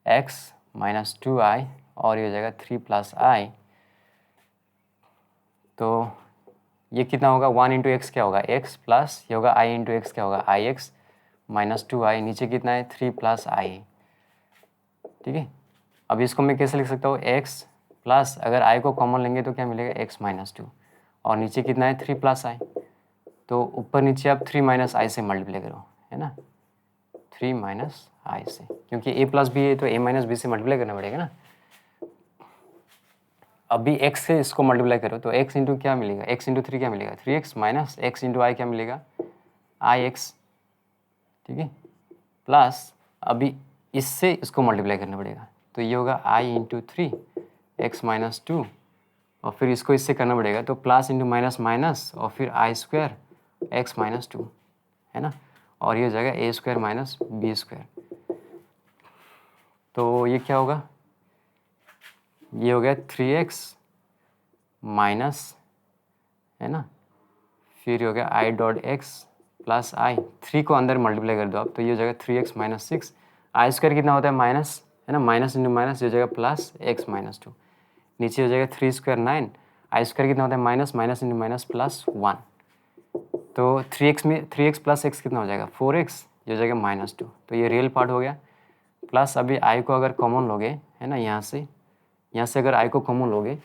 एक्स माइनस 2i, और ये हो जाएगा 3 प्लस आई। तो ये कितना होगा, 1 इंटू एक्स क्या होगा x, प्लस ये होगा i इंटू एक्स क्या होगा आई एक्स माइनस 2i, नीचे कितना है 3 प्लस आई, ठीक है। अब इसको मैं कैसे लिख सकता हूँ, x प्लस, अगर i को कॉमन लेंगे तो क्या मिलेगा x माइनस 2, और नीचे कितना है 3 प्लस आई। तो ऊपर नीचे आप 3 माइनस आई से मल्टीप्लाई करो, है ना, 3 माइनस आई से, क्योंकि a प्लस बी है तो a माइनस बी से मल्टीप्लाई करना पड़ेगा ना। अभी x से इसको मल्टीप्लाई करो तो x इंटू क्या मिलेगा, x इंटू 3 क्या मिलेगा 3x, minus x into i क्या मिलेगा ix, ठीक है। प्लस अभी इससे इसको मल्टीप्लाई करना पड़ेगा, तो ये होगा i इंटू 3 एक्स माइनस 2, और फिर इसको इससे करना पड़ेगा, तो प्लस इंटू माइनस माइनस, और फिर आई स्क्वायर एक्स माइनस 2, है ना। और ये हो जाएगा ए स्क्वायर माइनस बी स्क्वायर। तो ये क्या होगा, ये हो गया 3x माइनस, है ना, फिर हो गया I dot x plus i, 3 को अंदर मल्टीप्लाई कर दो आप, तो ये हो जाएगा 3x माइनस 6, आई स्क्वायर कितना होता है माइनस, है ना, माइनस इंटू माइनस, ये हो जाएगा प्लस x माइनस 2, नीचे हो जाएगा 3 स्क्वायर 9, आई स्क्वायर कितना होता है minus, minus into minus plus 1, तो 3x में 3x प्लस x कितना हो जाएगा 4x, ये हो जाएगा माइनस 2, तो ये रियल पार्ट हो गया। प्लस अभी आई को अगर कॉमन लोगे, है ना, यहाँ से अगर आई को कॉमन लोगे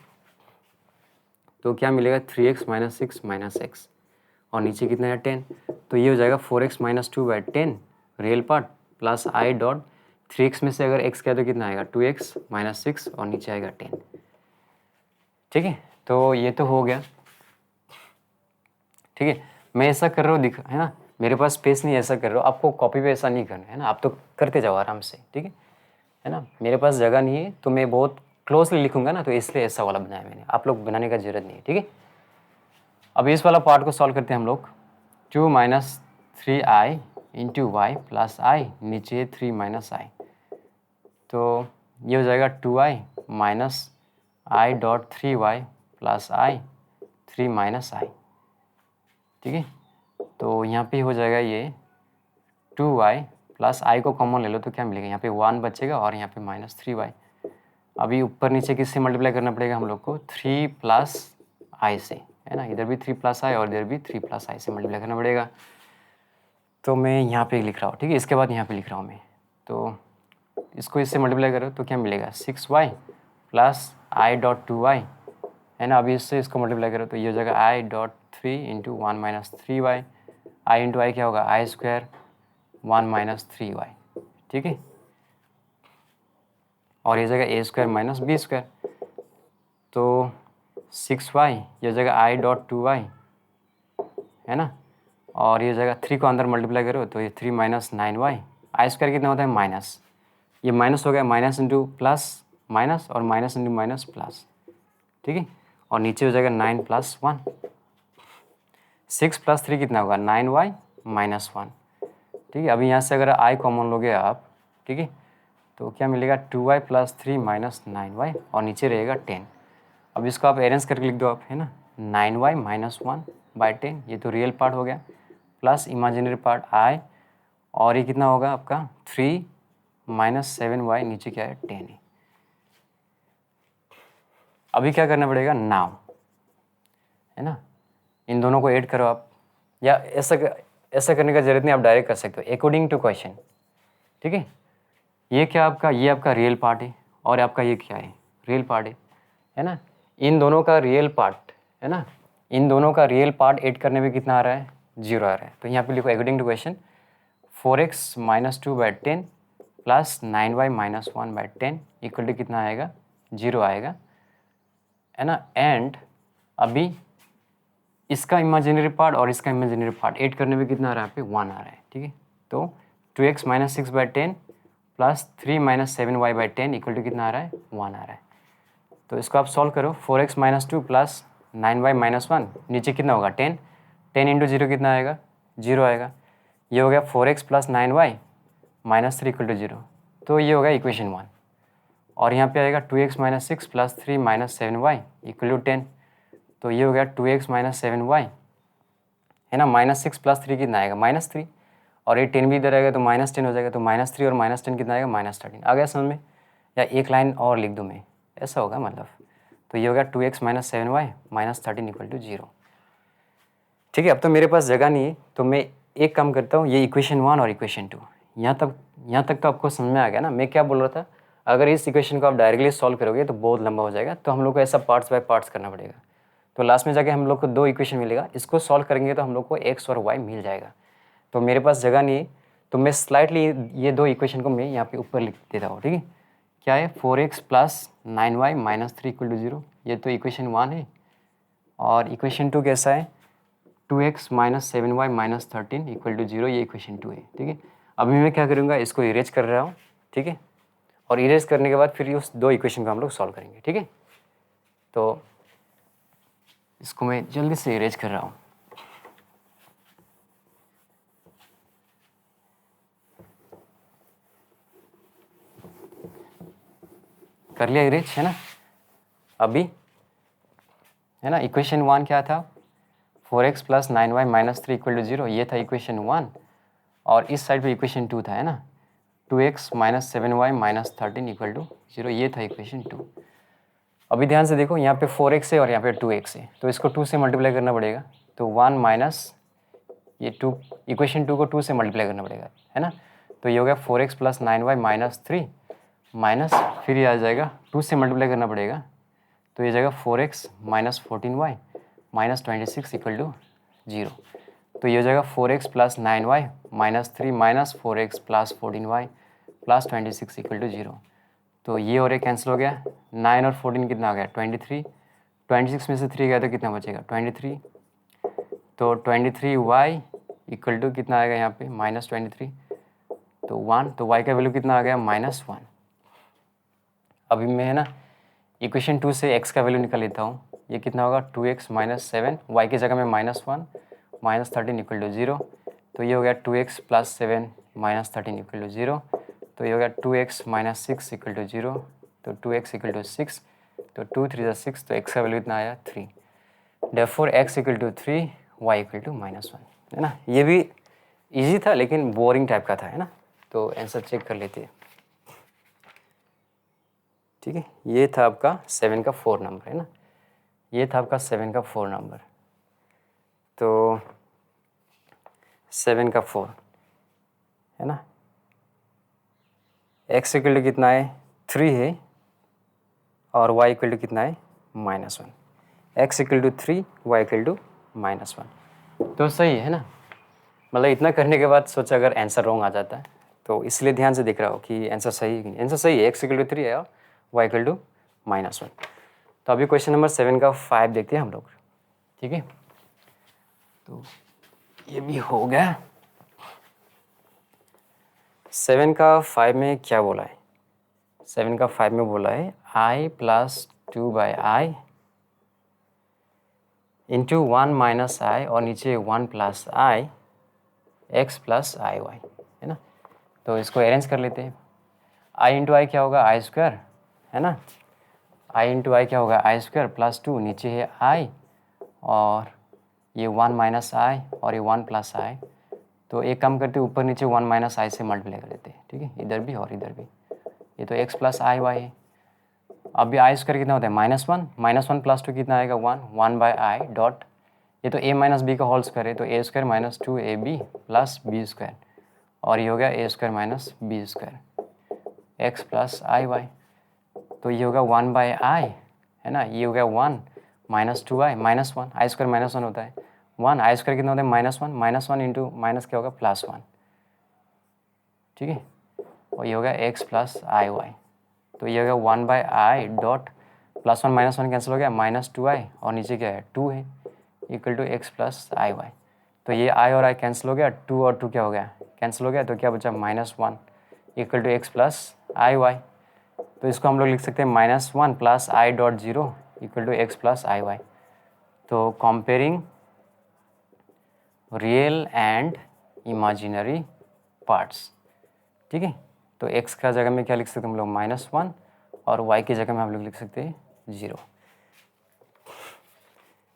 तो क्या मिलेगा 3x माइनस 6 माइनस एक्स, और नीचे कितना है 10, तो ये हो जाएगा 4x minus 2 by 10 real part, plus i dot 3x में से अगर x किया तो कितना आएगा 2x माइनस 6, और नीचे आएगा 10, ठीक है। तो ये तो हो गया। ठीक है, मैं ऐसा कर रहा हूँ दिख है ना, मेरे पास स्पेस नहीं, ऐसा कर रहा हूँ, आपको कॉपी पे ऐसा नहीं करना है ना, आप तो करते जाओ आराम से, ठीक है ना। मेरे पास जगह नहीं है तो मैं बहुत क्लोजली लिखूंगा ना, तो इसलिए ऐसा वाला बनाया मैंने, आप लोग बनाने का जरूरत नहीं है, ठीक है। अब इस वाला पार्ट को सॉल्व करते हैं हम लोग। 2 minus 3i into y plus i, नीचे 3 माइनस आई, तो ये हो जाएगा 2i minus i dot 3y plus i 3 minus i, ठीक है। तो यहाँ पे हो जाएगा ये 2y प्लस आई को कॉमन ले लो तो क्या मिलेगा, यहाँ पे 1 बचेगा और यहाँ पे माइनस 3y। अभी ऊपर नीचे किससे मल्टीप्लाई करना पड़ेगा हम लोग को, 3 प्लस आई से, है ना, इधर भी 3 प्लस आई और इधर भी 3 प्लस आई से मल्टीप्लाई करना पड़ेगा। तो मैं यहाँ पे लिख रहा हूँ, ठीक है, इसके बाद यहाँ पे लिख रहा हूँ मैं, तो इसको इससे मल्टीप्लाई करो तो क्या मिलेगा 6y plus i dot 2y, है ना। अभी इससे इसको मल्टीप्लाई करो तो ये हो जाएगा i dot 3 into 1 minus 3y, i into i क्या होगा आई स्क्वायर 1 माइनस 3y, ठीक है। और ये जगह ए स्क्वायर माइनस बी स्क्वायर, तो 6y ये जगह आई डॉट 2y, है ना, और ये जगह 3 को अंदर मल्टीप्लाई करो तो ये 3 माइनस 9y, आई स्क्वायर कितना होता है माइनस, ये माइनस हो गया, माइनस इंटू प्लस माइनस और माइनस इंटू माइनस प्लस, ठीक है। और नीचे हो जाएगा 9 प्लस 1, 6 प्लस 3 कितना होगा 9y माइनस 1, ठीक है। अभी यहाँ से अगर आई कॉमन लोगे आप, ठीक है, तो क्या मिलेगा 2y प्लस 3 माइनस 9y और नीचे रहेगा 10। अब इसको आप अरेंज करके लिख दो आप, है ना, 9y माइनस 1 बाई 10, ये तो रियल पार्ट हो गया, प्लस इमेजिनरी पार्ट आई, और ये कितना होगा आपका 3 माइनस 7y, नीचे क्या है 10 है। अभी क्या करना पड़ेगा नाउ, है ना, इन दोनों को ऐड करो आप, या ऐसा करने का जरूरत नहीं, आप डायरेक्ट कर सकते हो अकॉर्डिंग टू क्वेश्चन, ठीक है। ये क्या आपका, ये आपका रियल पार्ट है और आपका ये क्या है रियल पार्ट है ना। इन दोनों का रियल पार्ट, है ना, इन दोनों का रियल पार्ट ऐड करने में कितना आ रहा है 0 आ रहा है, तो यहाँ पे लिखो according to question 4x minus 2 by 10 plus 9y minus 1 by 10 equal to कितना आएगा 0 आएगा, है ना। एंड अभी इसका इमेजिनरी पार्ट और इसका इमेजिनरी पार्ट ऐड करने में कितना आ रहा है, यहाँ पे 1 आ रहा है, ठीक है। तो 2x minus 6 by 10 plus 3 minus 7y by 10 equal to कितना आ रहा है 1 आ रहा है। तो इसको आप सॉल्व करो, 4x minus 2 plus 9y minus 1, नीचे कितना होगा 10, 10 इंटू 0 कितना आएगा 0 आएगा। ये हो गया 4x plus 9y minus 3 equal to 0, तो ये होगा इक्वेशन 1। और यहाँ पे आएगा 2x minus 6 plus 3 minus 7y equal to 10, तो ये हो गया 2x माइनस 7y, है ना, माइनस 6 प्लस 3 कितना आएगा माइनस 3, और ये 10 भी इधर आएगा तो माइनस 10 हो जाएगा, तो माइनस 3 और माइनस 10 कितना आएगा माइनस 13। आ गया समझ में, या एक लाइन और लिख दूँ मैं, ऐसा होगा मतलब, तो ये हो गया 2x minus 7y minus 13 equal to 0, ठीक है। अब तो मेरे पास जगह नहीं है तो मैं एक काम करता हूँ, ये इक्वेशन 1 और इक्वेशन 2 यहाँ तक तो आपको समझ में आ गया ना। मैं क्या बोल रहा था, अगर इस इक्वेशन को आप डायरेक्टली सॉल्व करोगे तो बहुत लंबा हो जाएगा, तो हम लोग को ऐसा पार्ट्स बाय पार्ट्स करना पड़ेगा, तो लास्ट में जाके हम लोग को 2 इक्वेशन मिलेगा, इसको सॉल्व करेंगे तो हम लोग को x और y मिल जाएगा। तो मेरे पास जगह नहीं है तो मैं स्लाइटली ये 2 इक्वेशन को मैं यहाँ पे ऊपर लिख देता हूँ, ठीक है। क्या है 4x plus 9y minus 3 equal to 0, ये तो इक्वेशन 1 है। और इक्वेशन 2 कैसा है 2x minus 7y minus 13 equal to 0, ये इक्वेशन 2 है, ठीक है। अभी मैं क्या करूँगा, इसको इरेज कर रहा हूँ, ठीक है, और इरेज करने के बाद फिर उस 2 इक्वेशन को हम लोग सॉल्व करेंगे, ठीक है। तो इसको मैं जल्दी से इरेज कर रहा हूँ। कर लिया इरेज, है ना। अभी, है ना, इक्वेशन 1 क्या था 4x plus 9y minus 3 equal to 0, ये था इक्वेशन 1, और इस साइड पे इक्वेशन 2 था, है ना, 2x minus 7y minus 13 equal to 0, ये था इक्वेशन 2। अभी ध्यान से देखो, यहाँ पे 4x है और यहाँ पे 2x है, तो इसको 2 से मल्टीप्लाई करना पड़ेगा, तो 1 माइनस ये 2, इक्वेशन 2 को 2 से मल्टीप्लाई करना पड़ेगा, है ना। तो ये हो गया 4x plus 9y minus 3 minus, फिर ये आ जाएगा 2 से मल्टीप्लाई करना पड़ेगा, तो ये जाएगा 4x minus 14y minus 26 equal to 0, तो ये हो जाएगा 4x plus 9y minus 3 minus 4x plus 14y plus 26 equal to 0, तो ये और ये कैंसिल हो गया, 9 और 14 कितना आ गया 23, 26 में से 3 गया तो कितना बचेगा 23, तो 23y इक्वल टू कितना आएगा यहाँ पे -23, तो 1, तो y का वैल्यू कितना आ गया -1। अभी मैं है ना इक्वेशन 2 से x का वैल्यू निकाल लेता हूँ। ये कितना होगा 2x - 7, y की जगह में -1 -13 इक्वल टू 0, तो ये हो गया 2x + 7 -13 इक्वल टू 0, तो ये हो गया 2x - 6 इक्वल टू 0, तो 2x इक्वल टू 6, तो 2 3 6, तो x का वैल्यू इतना आया 3। Therefore x equal to 3, y equal to -1, है ना। ये भी इजी था लेकिन बोरिंग टाइप का था, है ना। तो आंसर चेक कर लेते हैं। ठीक है, ये था आपका 7 का 4 नंबर, है ना। ये था आपका 7 का 4 नंबर। तो 7 का 4, है ना। x इक्वल टू कितना है 3 है, और y इक्वल टू कितना है -1। x equal to 3, y equal to -1, तो सही है ना। मतलब इतना करने के बाद सोचा अगर आंसर रॉन्ग आ जाता है, तो इसलिए ध्यान से देख रहा हो कि आंसर सही है कि नहीं। आंसर सही है, x इक्वल टू 3 है और y इक्वल टू -1। तो अभी क्वेश्चन नंबर 7 का 5 देखते हैं हम लोग। ठीक है, तो ये भी हो गया। 7 का 5 में क्या बोला है, 7 का 5 में बोला है i + 2/i इंटू 1 - i, और नीचे 1 + i x + iy, है ना। तो इसको अरेंज कर लेते हैं। i इंटू आई क्या होगा i², है ना। i इंटू आई क्या होगा i² + 2, नीचे है i, और ये 1 - i और ये 1 + i, तो एक काम करते ऊपर नीचे 1 - i से मल्टीप्लाई कर देते हैं। ठीक है, इधर भी और इधर भी। ये तो x + iy है। अब ये i² कितना होता है -1, -1 + 2 कितना आएगा 1, 1/i डॉट, ये तो a - b का होल स्क्वायर है, तो a² - 2ab + b², और ये हो गया a² - b² x + iy, तो ये होगा 1/i, है ना। ये हो गया 1 - 2i -1, i² -1 होता है 1, i² कितना होता है -1, -1 इंटू माइनस क्या होगा +1। ठीक है, और ये होगा x + iy, तो ये होगा 1/i डॉट +1 -1 कैंसिल हो गया -2i, और नीचे क्या है 2 है, इक्वल टू x + iy, तो ये i और i कैंसिल हो गया, 2 और 2 क्या हो गया कैंसिल हो गया, तो क्या बचा -1 इक्वल टू x + iy। तो इसको हम लोग लिख सकते हैं -1 + i dot 0 equal to x + iy। तो comparing real and imaginary parts. ठीक है, तो x का जगह में क्या लिख सकते हैं हम लोग -1, और y की जगह में हम लोग लिख सकते हैं 0।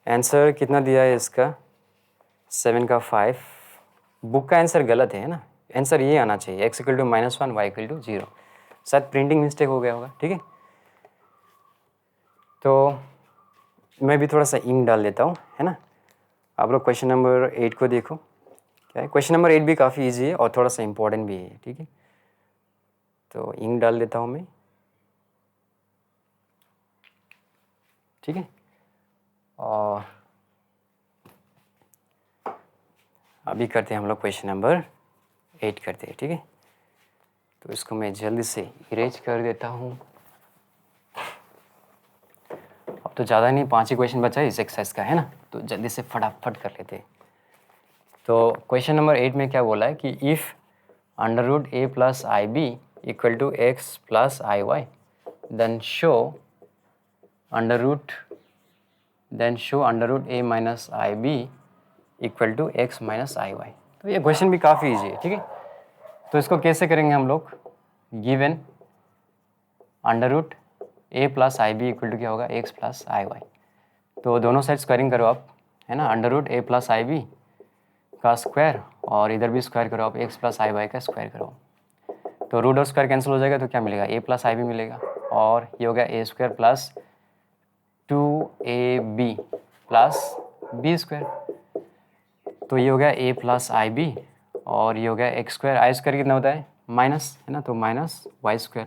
आंसर कितना दिया है इसका 7 का 5। बुक का आंसर गलत है ना, आंसर ये आना चाहिए x equal to -1, y equal to 0। शायद प्रिंटिंग मिस्टेक हो गया होगा। ठीक है, तो मैं भी थोड़ा सा इंक डाल देता हूँ, है ना। आप लोग क्वेश्चन नंबर 8 को देखो। क्या है, क्वेश्चन नंबर 8 भी काफ़ी इजी है और थोड़ा सा इम्पोर्टेंट भी है। ठीक है, तो इंक डाल देता हूँ मैं। ठीक है, और अभी करते हैं हम लोग क्वेश्चन नंबर 8 करते हैं। ठीक है, तो इसको मैं जल्दी से इरेज कर देता हूँ। अब तो ज़्यादा नहीं, 5 ही क्वेश्चन बचा है इस एक्सरसाइज का, है ना, तो जल्दी से फटाफट कर लेते हैं। तो क्वेश्चन नंबर 8 में क्या बोला है कि if √a + ib equal to x + iy then show √a - ib equal to x - iy। तो ये क्वेश्चन भी काफ़ी ईजी है। ठीक है, तो इसको कैसे करेंगे हम लोग, given √a + ib equal to क्या होगा x + iy, तो दोनों साइड स्क्वायरिंग करो आप, है ना। √a + ib का स्क्वायर, और इधर भी स्क्वायर करो आप, x + iy का स्क्वायर करो, तो रूट और स्क्वायर कैंसिल हो जाएगा, तो क्या मिलेगा a + ib मिलेगा, और ये हो गया a² + 2ab + b², तो ये हो गया a + ib, और ये हो गया x², i² कितना होता है माइनस, है ना, तो -y²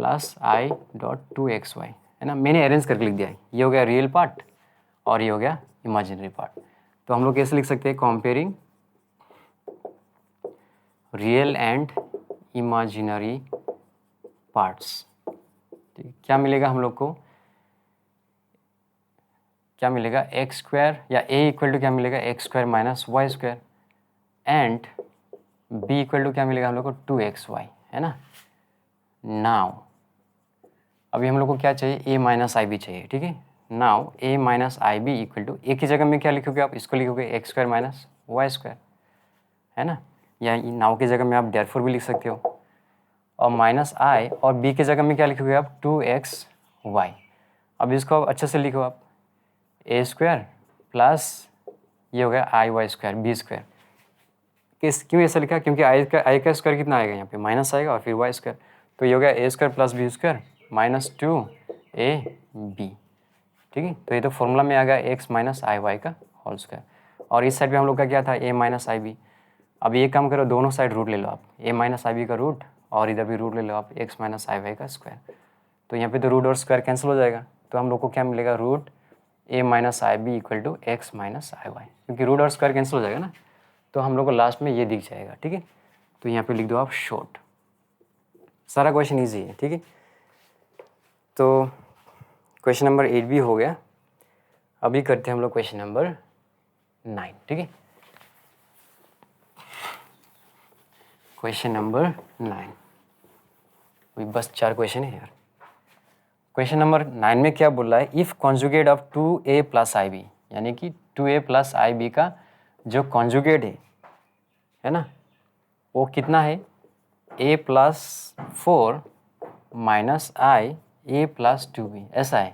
+ i डॉट 2xy, है ना। मैंने अरेंज करके लिख दिया है, ये हो गया रियल पार्ट और ये हो गया इमेजिनरी पार्ट। तो हम लोग कैसे लिख सकते हैं, comparing real and imaginary parts. ठीक, क्या मिलेगा हम लोग को क्या मिलेगा एक्स स्क्वायर, या ए इक्वल टू क्या मिलेगा x square minus y square, and b equal to क्या मिलेगा हम लोग को 2xy, है ना। नाउ अभी हम लोग को क्या चाहिए, ए माइनस आई बी चाहिए, ठीक है। Now a minus i b equal to, a की जगह में क्या लिखोगे आप, इसको लिखोगे x square minus y square, है ना, या नाउ की जगह में आप देयरफॉर भी लिख सकते हो, और माइनस आई, और बी की जगह में क्या लिखोगे आप 2xy। अब इसको अच्छे से लिखो आप, ए स्क्वायर प्लस ये हो गया आई वाई स्क्वायर बी स्क्वायर। किस क्यों ऐसा लिखा, क्योंकि आई का स्क्वायर कितना आएगा यहाँ पे माइनस आएगा, और फिर वाई स्क्वायर, तो ये हो गया ए square plus B square minus 2ab, ठीक है। तो ये तो फॉर्मूला में आ गया एक्स माइनस आई वाई का होल स्क्वायर, और इस साइड पे हम लोग का क्या था ए माइनस आई बी। अब ये काम करो, दोनों साइड रूट ले लो आप, ए माइनस आई बी का रूट, और इधर भी रूट ले लो आप एक्स माइनस आई वाई का स्क्वायर। तो यहाँ पे तो रूट और स्क्वायर कैंसिल हो जाएगा, तो हम लोग को क्या मिलेगा root a minus i b equal to x minus i y, क्योंकि रूट और स्क्वायर कैंसिल हो जाएगा ना, तो हम लोग को लास्ट में ये दिख जाएगा, ठीक है। तो यहाँ पे लिख दो आप शॉर्ट, सारा क्वेश्चन ईजी है, ठीक है। तो क्वेश्चन नंबर 8 भी हो गया, अभी करते हैं हम लोग क्वेश्चन नंबर 9, ठीक है। क्वेश्चन नंबर 9, अभी बस 4 क्वेश्चन है यार। क्वेश्चन नंबर 9 में क्या बोल रहा है, if conjugate of 2a plus i b, यानी कि 2a प्लस आई बी का जो कॉन्जुगेट है ना, वो कितना है, a plus 4 minus I a plus 2b, ऐसा है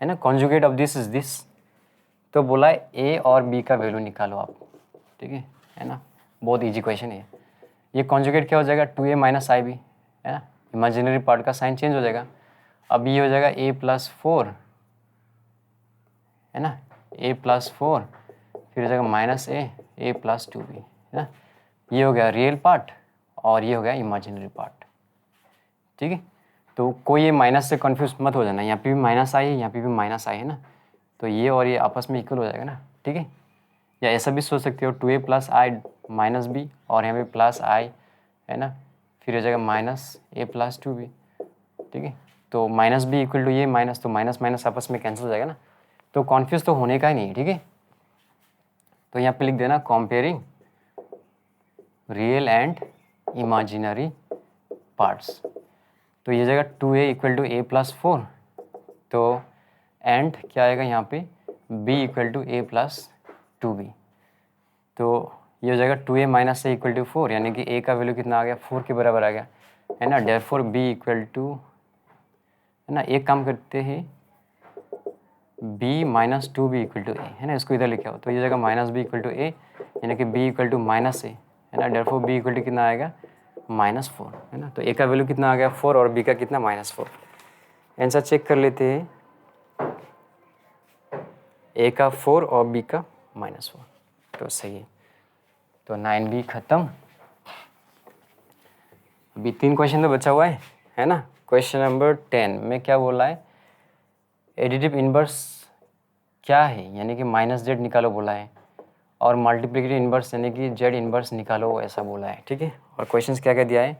ना। Conjugate of this is this, तो बोला है a और b का वैल्यू निकालो आप, ठीक है ना। बहुत इजी क्वेश्चन है। ये कॉन्जुगेट क्या हो जाएगा 2a माइनस आई बी, है ना, इमेजिनरी पार्ट का साइन चेंज हो जाएगा। अब ये हो जाएगा a प्लस 4, है ना, a प्लस 4, फिर हो जाएगा माइनस a प्लस 2b, है ना। ये हो गया रियल पार्ट और ये हो गया इमेजिनरी पार्ट, ठीक है। तो कोई ये माइनस से कंफ्यूज मत हो जाना, यहाँ पे भी माइनस आई है, यहाँ पे भी माइनस आई है ना, तो ये और ये आपस में इक्वल हो जाएगा ना, ठीक है। या ऐसा भी सोच सकते हो 2a प्लस आई माइनस बी, और यहाँ पे प्लस आई, है ना, फिर हो जाएगा माइनस a प्लस 2b, ठीक है। तो माइनस बी इक्वल टू ये माइनस, तो माइनस माइनस आपस में कैंसिल हो जाएगा ना, तो कॉन्फ्यूज तो होने का ही नहीं है, ठीक है। तो यहाँ पे लिख देना comparing real and imaginary parts, तो ये जाएगा 2a equal to a plus 4, तो एंड क्या आएगा यहाँ पे b equal to a plus 2b, तो ये हो जाएगा 2a minus a equal to 4, यानी कि a का वैल्यू कितना आ गया 4 के बराबर आ गया, है ना। देयरफॉर b इक्वल टू, है ना, एक काम करते हैं b minus 2b equal to a, है ना, इसको इधर लिखा हो, तो ये जगह minus b equal to a, यानी कि b equal to minus a, है ना। देयरफॉर b इक्वल टू कितना आएगा माइनस 4, है ना। तो a का वैल्यू कितना आ गया 4 और b का कितना माइनस 4। आंसर चेक कर लेते हैं, a का 4 और b का माइनस 4, तो सही है। तो 9b खत्म। अभी 3 क्वेश्चन तो बचा हुआ है ना। क्वेश्चन नंबर 10 में क्या बोला है, एडिटिव इनवर्स क्या है, यानी कि माइनस जेड निकालो बोला है, और मल्टीप्लिकेटिव इनवर्स यानी कि जेड इनवर्स निकालो ऐसा बोला है, ठीक है। और क्वेश्चंस क्या क्या दिया है,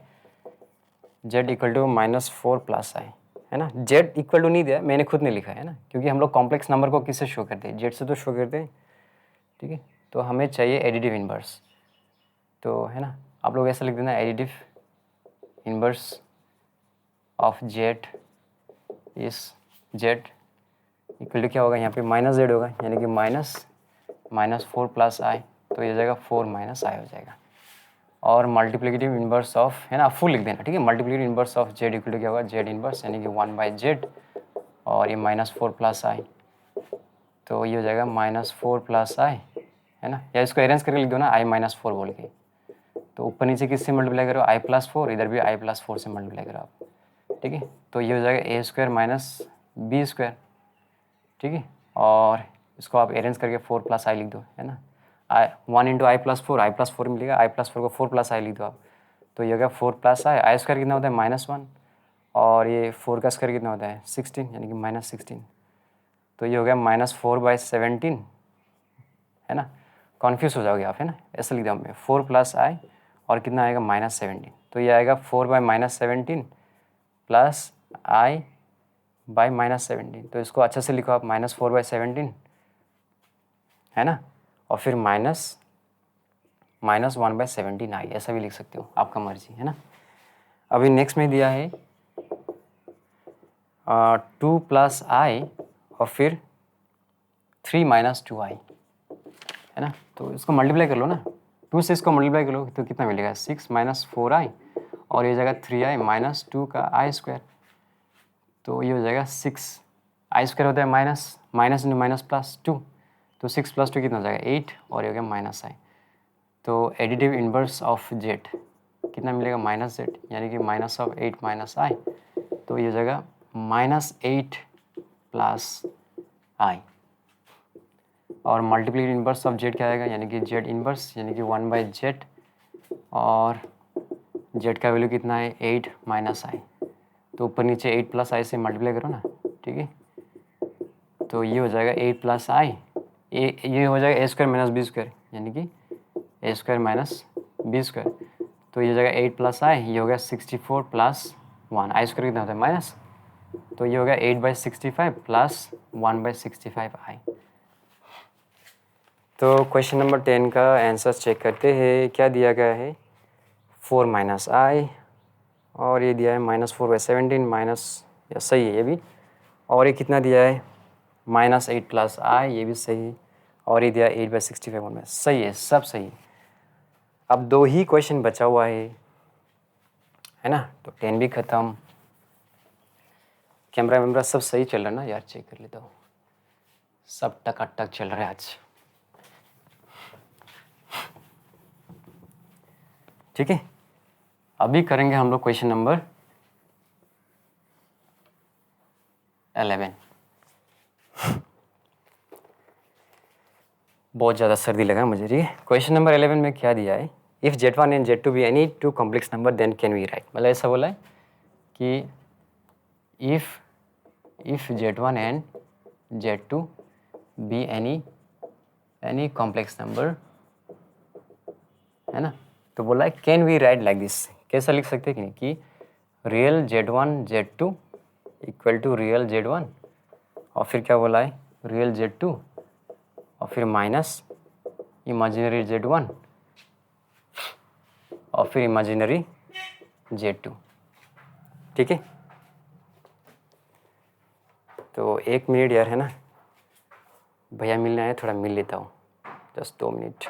z equal to minus 4 plus i, है ना। जेड इक्वल टू नहीं दिया, मैंने खुद नहीं लिखा है ना, क्योंकि हम लोग कॉम्प्लेक्स नंबर को किससे शो करते हैं, जेड से तो शो करते हैं, ठीक है। तो हमें चाहिए एडिटिव इनवर्स, तो है ना, आप लोग ऐसा लिख देना एडिटिव इनवर्स ऑफ जेड इस जेड इक्वल टू क्या होगा, यहाँ पे माइनस जेड होगा, यानी कि माइनस 4 प्लस आई, तो ये जाएगा 4 माइनस आई हो जाएगा। और मल्टीप्लिकेटिव इनवर्स ऑफ, है ना, फुल लिख देना, ठीक है। Multiplicative inverse of z equal to क्या होगा जेड इनवर्स, यानी कि 1 बाई जेड, और ये माइनस 4 प्लस आई, तो ये हो जाएगा माइनस 4 प्लस आई, है ना। या इसको अरेंज करके लिख दो ना आई माइनस 4 बोल के, तो ऊपर नीचे किससे मल्टीप्लाई करो आई प्लस 4, इधर भी आई प्लस 4 से मल्टीप्लाई करो आप, ठीक है। तो ये हो जाएगा ए स्क्वायर माइनस बी स्क्वायर, ठीक है। और इसको आप अरेंज करके 4 प्लस आई लिख दो, है ना। आई 1 इंटू आई प्लस 4 मिलेगा, आई प्लस 4 को 4 प्लस आई लिख दो आप, तो ये हो गया 4 प्लस आई स्क्वायर कितना होता है -1, और ये 4 का स्क्वायर कितना होता है 16, यानी कि -16, तो ये हो गया -4/17, है ना। कॉन्फ्यूज हो जाओगे आप, है ना, ऐसा लिख दो मैं 4 प्लस आई और कितना आएगा -17, तो ये आएगा 4/-17 प्लस आई बाई -17, तो इसको अच्छे से लिखो आप -4/17 है ना, और फिर माइनस 1/17i, ऐसा भी लिख सकते हो, आपका मर्जी है ना। अभी नेक्स्ट में दिया है 2 + i और फिर 3 - 2i, है ना। तो इसको मल्टीप्लाई कर लो ना, 2 से इसको मल्टीप्लाई कर लो तो कितना मिलेगा, 6 - 4i और ये हो जाएगा 3i - 2 का i², तो ये हो जाएगा 6, i² होता है माइनस इंटू माइनस प्लस 2, तो 6 + 2 कितना हो जाएगा 8 और ये हो गया -i। तो एडिटिव इन्वर्स ऑफ जेड कितना मिलेगा -z, यानी कि -8 - i, तो ये हो जाएगा -8 + i। और मल्टीप्लिकेटिव इन्वर्स ऑफ जेड क्या आएगा, यानी कि जेड इन्वर्स, यानी कि 1/z, और जेड का वैल्यू कितना है 8 - i, तो ऊपर नीचे 8 + i से मल्टीप्लाई करो ना, ठीक है। तो ये हो जाएगा 8 + i, ये हो जाएगा a² - b², यानी कि a² - b², तो ये हो जाएगा 8 + i, ये हो गया 64 + 1, i² कितना होता है माइनस, तो ये हो गया 8/65 + 1/65i। तो क्वेश्चन नंबर 10 का आंसर चेक करते हैं, क्या दिया गया है 4 - i, और ये दिया है -4/17 माइनस, या सही है ये भी, और ये कितना दिया है -8 + i, ये भी सही, और ये दिया 8/65 में, सही है, सब सही है। अब 2 ही क्वेश्चन बचा हुआ है ना, तो 10 भी ख़त्म। कैमरा वैमरा सब सही चल रहा है ना यार, चेक कर लेता हूँ, सब टकाटक चल रहा है आज, ठीक है। अभी करेंगे हम लोग क्वेश्चन नंबर 11। बहुत ज़्यादा सर्दी लगा मुझे, ठीक है। क्वेश्चन नंबर 11 में क्या दिया है, if z1 and z2 be any 2 complex number then can we write, मतलब ऐसा बोला है कि if z1 and z2 be any complex number, है ना, तो बोला है can we write like this, कैसा लिख सकते हैं कि नहीं, कि real z1 z2 equal to real z1, और फिर क्या बोला है रियल z2 और फिर माइनस इमेजिनरी z1 और फिर इमेजिनरी z2, ठीक है। तो 1 मिनट यार, है ना, भैया मिलने आए, थोड़ा मिल लेता हूँ, जस्ट 2 मिनट,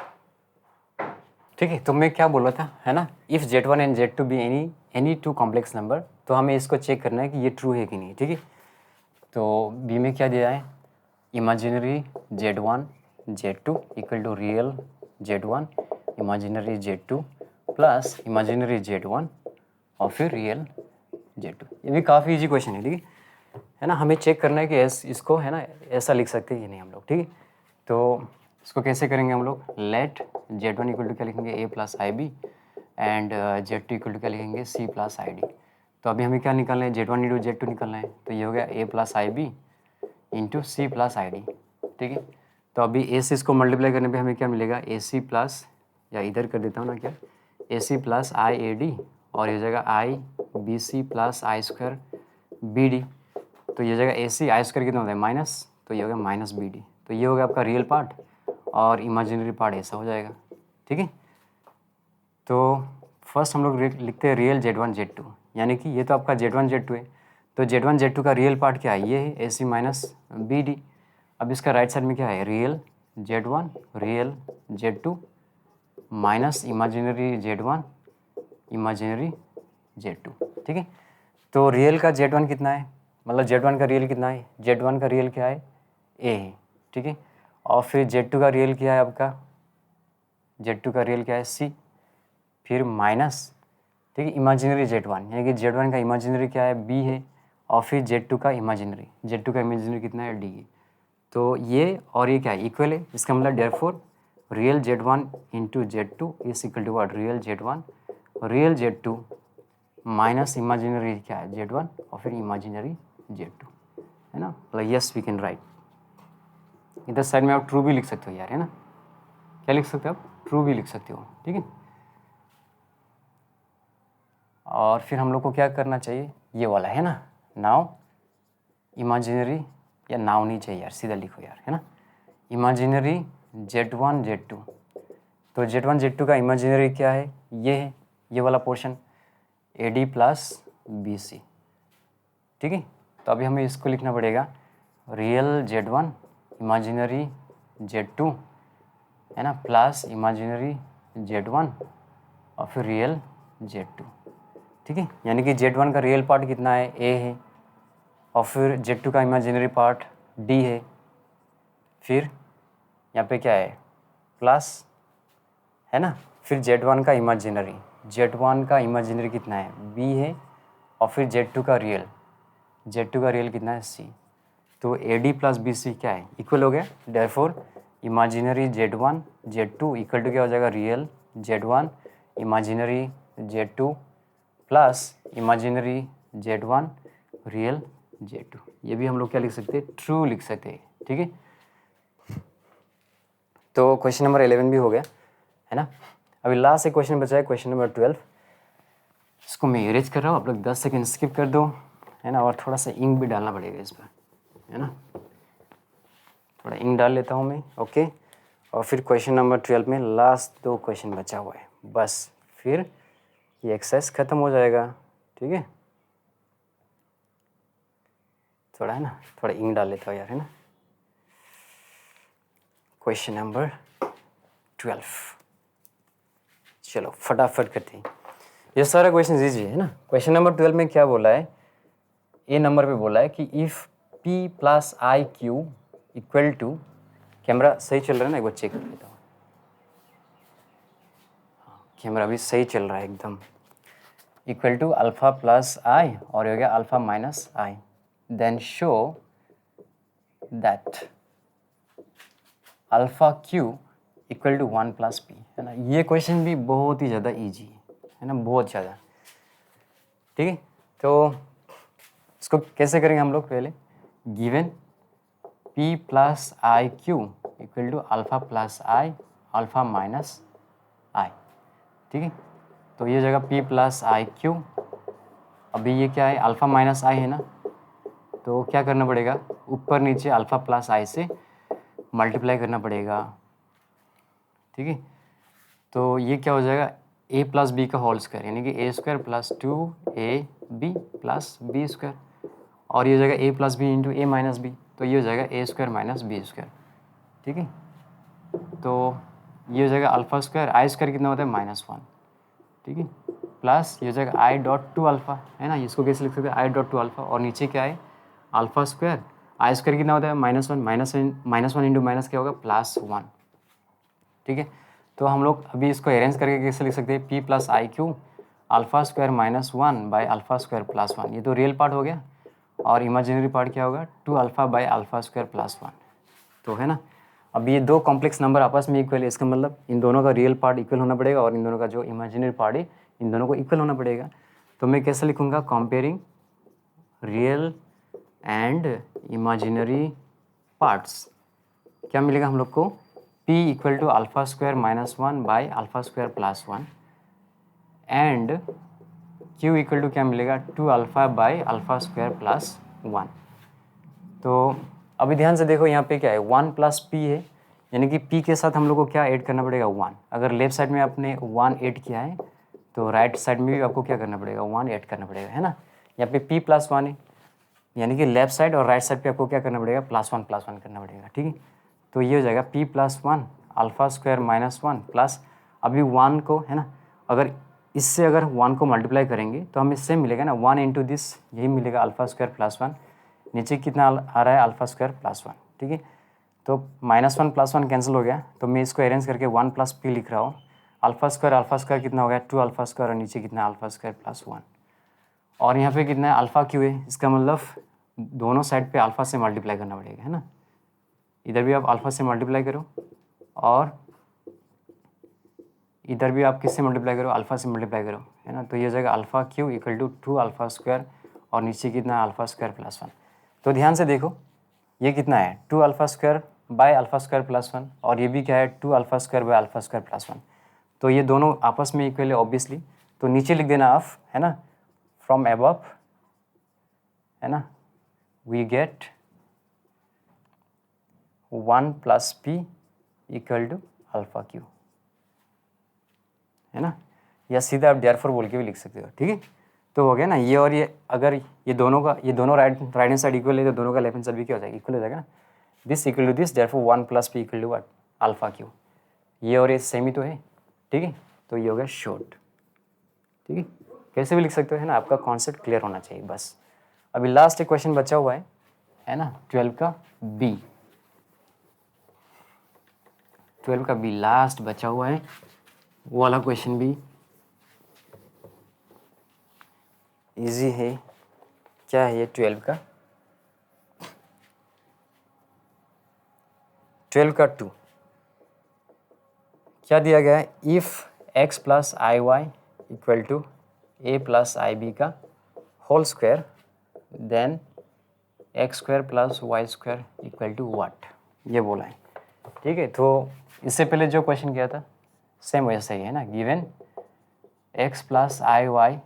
ठीक है। तो मैं क्या बोल रहा था, है ना, if z1 and z2 be any 2 complex number, तो हमें इसको चेक करना है कि ये ट्रू है कि नहीं, ठीक है। तो बी में क्या दिया है, imaginary z1 z2 equal to real z1 imaginary z2 plus imaginary z1 और फिर रियल z2। ये भी काफ़ी इजी क्वेश्चन है, ठीक है ना। हमें चेक करना है कि इसको, है ना, ऐसा लिख सकते हैं कि नहीं हम लोग, ठीक है। तो इसको कैसे करेंगे हम लोग, लेट z1 इक्वल टू क्या लिखेंगे a + ib and z2 equal to क्या लिखेंगे c + id। तो अभी हमें क्या निकालना है, z1 इंटू z2 निकालना है, तो ये हो गया a + ib into c + id, ठीक है। तो अभी a से इसको मल्टीप्लाई करने पे हमें क्या मिलेगा, ac प्लस, या इधर कर देता हूँ ना, क्या ac + iad, और ये हो जाएगा i bc + i² bd, तो ये हो जाएगा ac, i² कितना होता है माइनस, तो ये हो गया -bd, तो ये हो गया आपका रियल पार्ट और इमेजिनरी पार्ट ऐसा हो जाएगा, ठीक है। तो फर्स्ट हम लोग लिखते हैं रियल z1 z2, यानी कि ये तो आपका z1 z2 है, तो z1 z2 का रियल पार्ट क्या है, ये है ac - bd। अब इसका राइट साइड में क्या है, real z1 real z2 minus imaginary z1 imaginary z2, ठीक है। तो रियल का z1 कितना है, मतलब z1 का रियल कितना है, z1 का रियल क्या है a है, ठीक है। और फिर z2 का रियल क्या है आपका, z2 का रियल क्या है c, फिर माइनस, ठीक है, इमेजिनरी z1, यानी कि z1 का इमेजिनरी क्या है b है, और फिर z2 का इमेजिनरी कितना है d है। तो ये और ये क्या है, इक्वल है, इसका मतलब therefore real z1 into z2 is equal to what, real z1 real z2 minus imaginary क्या है z1 और फिर इमेजिनरी z2, है ना। मतलब यस वी कैन राइट, इधर साइड में आप ट्रू भी लिख सकते हो यार, है ना, क्या लिख सकते हो आप, ट्रू भी लिख सकते हो, ठीक है। और फिर हम लोग को क्या करना चाहिए, ये वाला है ना, नाउ इमेजिनरी, या नाउ नहीं चाहिए यार, सीधा लिखो यार, है ना, इमेजिनरी Z1 Z2, तो Z1 Z2 का इमेजिनरी क्या है, ये है, ये वाला पोर्शन AD प्लस BC, ठीक है। तो अभी हमें इसको लिखना पड़ेगा रियल Z1 इमेजिनरी Z2 है ना, प्लस इमेजिनरी Z1 और फिर रियल Z2, ठीक है। यानी कि Z1 का रियल पार्ट कितना है, A है, और फिर Z2 का इमेजिनरी पार्ट D है, फिर यहाँ पे क्या है प्लस, है ना, फिर Z1 का इमेजिनरी कितना है, B है, और फिर Z2 का रियल कितना है, C। तो AD प्लस BC क्या है, इक्वल हो गया। Therefore imaginary Z1 Z2 equal to क्या हो जाएगा, real Z1 imaginary Z2 plus imaginary Z1 real Z2। ये भी हम लोग क्या लिख सकते हैं, ट्रू लिख सकते हैं, ठीक है। तो क्वेश्चन नंबर 11 भी हो गया, है ना। अभी लास्ट एक क्वेश्चन बचा है, क्वेश्चन नंबर 12। इसको मैं इरेज कर रहा हूँ, आप लोग 10 सेकेंड स्किप कर दो, है ना, और थोड़ा सा इंक भी डालना पड़ेगा इस पर, है ना, थोड़ा इंक डाल लेता हूँ मैं, ओके। और फिर क्वेश्चन नंबर 12 में लास्ट 2 क्वेश्चन बचा हुआ है, बस फिर ये एक्सरसाइज ख़त्म हो जाएगा, ठीक है। थोड़ा है ना, थोड़ा इंक डाल लेता हूँ यार, है ना। क्वेश्चन नंबर 12, चलो फटाफट करते हैं, ये सारा क्वेश्चन इजी है ना। क्वेश्चन नंबर 12 में क्या बोला है, ए नंबर पे बोला है कि if P plus i q equal to, camera सही चल रहा है ना, एक बार चेक कर लेता हूँ, कैमरा भी सही चल रहा है एकदम, equal to alpha plus i और ये हो गया alpha minus i, then show that alpha q equal to 1 plus p, है ना। ये क्वेश्चन भी बहुत ही ज़्यादा ईजी है ना, बहुत ज़्यादा, ठीक है। तो इसको कैसे करेंगे हम लोग, पहले given P plus i q equal to alpha plus i alpha minus i, ठीक है। तो ये जगह P प्लस आई क्यू, अभी ये क्या है, अल्फ़ा माइनस आई है ना, तो क्या करना पड़ेगा, ऊपर नीचे अल्फ़ा प्लस आई से मल्टीप्लाई करना पड़ेगा, ठीक है। तो ये क्या हो जाएगा, a प्लस बी का होल स्क्वायर, यानी कि a square plus 2ab plus B square, और ये हो जाएगा a plus B into A minus B, तो ये हो जाएगा a square minus B square, ठीक है। तो ये हो जाएगा अल्फ़ा स्क्वायर, आई स्क्वायर कितना होता है -1, ठीक है, प्लस ये हो जाएगा आई डॉट टू अल्फ़ा, है ना, इसको कैसे लिख सकते हैं, आई डॉट टू अल्फ़ा, और नीचे क्या है अल्फ़ा स्क्वायर, आई स्क्वायर कितना होता है -1, -1 इंटू माइनस क्या होगा +1, ठीक है। तो हम लोग अभी इसको अरेंज करके कैसे लिख सकते हैं, P plus i Q alpha square -1 by alpha square +1, ये तो रियल पार्ट हो गया, और इमेजिनरी पार्ट क्या होगा 2 अल्फ़ा बाई अल्फ़ा स्क्वायर +1, तो है ना। अब ये 2 कॉम्प्लेक्स नंबर आपस में इक्वल है, इसका मतलब इन दोनों का रियल पार्ट इक्वल होना पड़ेगा और इन दोनों का जो इमेजिनरी पार्ट है इन दोनों को इक्वल होना पड़ेगा। तो मैं कैसे लिखूँगा, comparing real and imaginary parts, क्या मिलेगा हम लोग को, P equal to alpha square -1 by alpha square +1 and Q equal to क्या मिलेगा 2 अल्फ़ा बाई अल्फ़ा स्क्वायर +1। तो अभी ध्यान से देखो, यहाँ पे क्या है 1 प्लस P है, यानी कि P के साथ हम लोग को क्या ऐड करना पड़ेगा 1। अगर लेफ्ट साइड में आपने 1 ऐड किया है तो राइट साइड में भी आपको क्या करना पड़ेगा 1 ऐड करना पड़ेगा, है ना। यहाँ पे P प्लस 1 है, यानी कि लेफ्ट साइड और राइट साइड पे आपको क्या करना पड़ेगा +1 करना पड़ेगा, ठीक है। तो ये हो जाएगा P plus 1 alpha square -1 plus, अभी 1 को, है ना, अगर इससे अगर 1 को मल्टीप्लाई करेंगे तो हमें सेम मिलेगा ना, 1 इंटू दिस, यही मिलेगा अल्फ़ा स्क्वायर +1, नीचे कितना आ रहा है अल्फ़ा स्क्वायर +1, ठीक है। तो -1 +1 कैंसिल हो गया, तो मैं इसको अरेंज करके 1 प्लस P लिख रहा हूँ, अल्फ़ा स्क्वायर कितना हो गया 2 अल्फ़ा स्क्वायर, और नीचे कितना अल्फ़ा स्क्वायर +1, और यहाँ पे कितना है अल्फ़ा क्यू है, इसका मतलब दोनों साइड पे अल्फ़ा से मल्टीप्लाई करना पड़ेगा, है ना। इधर भी आप अल्फ़ा से मल्टीप्लाई करो और इधर भी आप किससे मल्टीप्लाई करो, अल्फ़ा से मल्टीप्लाई करो, है ना। तो ये हो जाएगा alpha q equal to 2 alpha square और नीचे कितना अल्फ़ा स्क्वायर +1। तो ध्यान से देखो, ये कितना है 2 alpha square by alpha square +1, और ये भी क्या है 2 alpha square by alpha square +1। तो ये दोनों आपस में इक्वल है ऑब्वियसली, तो नीचे लिख देना आप, है ना, फ्रॉम अबव, है ना, we get 1 plus P equal to alpha q, है ना, या सीधा आप देयरफॉर बोल के भी लिख सकते हो, ठीक है। तो हो गया ना ये, और ये अगर ये दोनों राइट हैंड साइड इक्वल है तो दोनों का लेफ्ट हैंड साइड भी क्या हो जाएगा, इक्वल हो जाएगा ना। This equal to this, therefore 1 + p equal to what, alpha q. ये और ये सेम ही तो है, ठीक है। तो ये हो गया शॉर्ट, ठीक है। कैसे भी लिख सकते हो, है ना, आपका कॉन्सेप्ट क्लियर होना चाहिए बस। अभी लास्ट एक क्वेश्चन बचा हुआ है ना, 12 का बी, 12 का बी लास्ट बचा हुआ है, वो वाला क्वेश्चन भी इजी है। क्या है ये 12 का, 12 का 2 क्या दिया गया है, if x + iy equal to a + ib का whole square then x² + y² equal to what, ये बोला है, ठीक है। तो इससे पहले जो क्वेश्चन किया था सेम वैसा ही है ना, given x + iy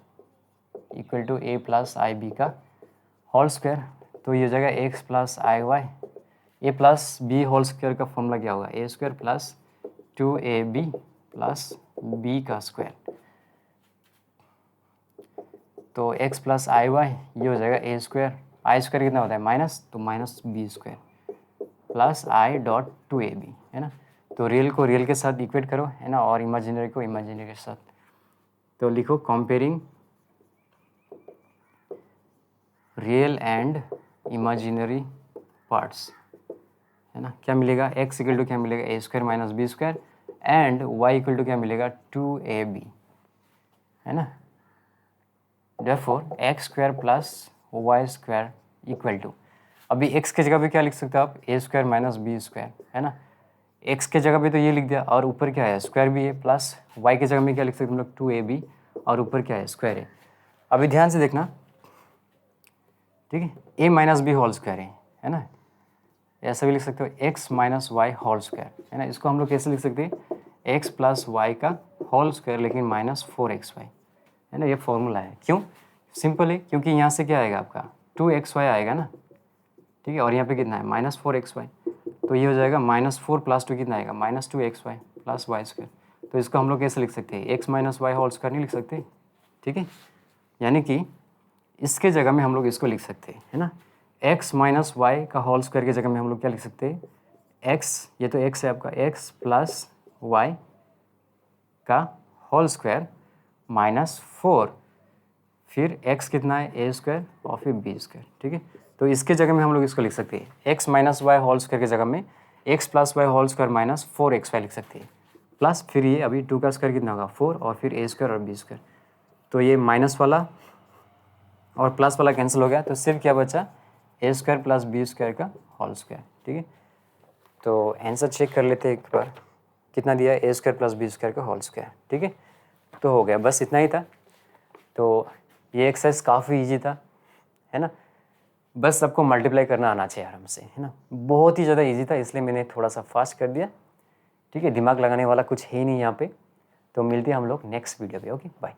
equal to a + ib का होल स्क्वायर, तो ये हो जाएगा x + iy, a + b whole square का फॉर्मूला क्या होगा, a² + 2ab + b का स्क्वायर। तो x + iy ये हो जाएगा a², i² कितना होता है माइनस, तो -b² + i.2ab, है ना। तो रियल को रियल के साथ इक्वेट करो, है ना, और इमेजिनरी को इमेजिनरी के साथ। तो लिखो comparing real and imaginary parts, है ना। क्या मिलेगा, x इक्वल टू क्या मिलेगा, a² - b² and y equal to क्या मिलेगा, 2ab, है ना। Therefore x² + y² equal to, अभी x के जगह पे क्या लिख सकते हो आप, a² - b², है ना। x के जगह पे तो ये लिख दिया, और ऊपर क्या है, स्क्वायर भी है, प्लस y के जगह में क्या लिख सकते हैं हम लोग, 2ab, और ऊपर क्या है, स्क्वायर है। अभी ध्यान से देखना, ठीक है, a - b होल स्क्वायर है ना, ऐसा भी लिख सकते हो, x - y होल स्क्वायर, है ना। इसको हम लोग कैसे लिख सकते हैं, x + y का होल स्क्वायर लेकिन -4xy, है ना। ये फॉर्मूला है, क्यों, सिंपल है, क्योंकि यहाँ से क्या आएगा आपका 2xy आएगा ना, ठीक है, और यहाँ पे कितना है -4xy, तो ये हो जाएगा -4 + 2 कितना आएगा, -2xy + y²। तो इसको हम लोग कैसे लिख सकते हैं, x - y होल स्क्वायर नहीं लिख सकते, ठीक है। यानी कि इसके जगह में हम लोग इसको लिख सकते हैं, है ना, x - y का होल स्क्वायर की जगह में हम लोग क्या लिख सकते हैं, x, ये तो x है आपका, x + y का होल स्क्वायर -4, फिर x कितना है, a² और फिर b², ठीक है। तो इसके जगह में हम लोग इसको लिख सकते हैं, x - y होल स्क्वायर की जगह में x + y whole square -4xy लिख सकते हैं, प्लस फिर ये अभी 2 का स्क्वायर कितना होगा 4, और फिर a² और b²। तो ये माइनस वाला और प्लस वाला कैंसिल हो गया, तो सिर्फ क्या बचा, a² + b² का होल स्क्वायर, ठीक है। तो आंसर चेक कर लेते हैं एक बार, कितना दिया है, a² + b² का होल स्क्वायर, ठीक है। तो हो गया, बस इतना ही था। तो ये एक्सरसाइज काफ़ी इजी था, है ना, बस सबको मल्टीप्लाई करना आना चाहिए आराम से, है ना। बहुत ही ज़्यादा इजी था, इसलिए मैंने थोड़ा सा फास्ट कर दिया, ठीक है। दिमाग लगाने वाला कुछ है ही नहीं यहाँ पे। तो मिलते हैं हम लोग नेक्स्ट वीडियो पे, ओके बाय।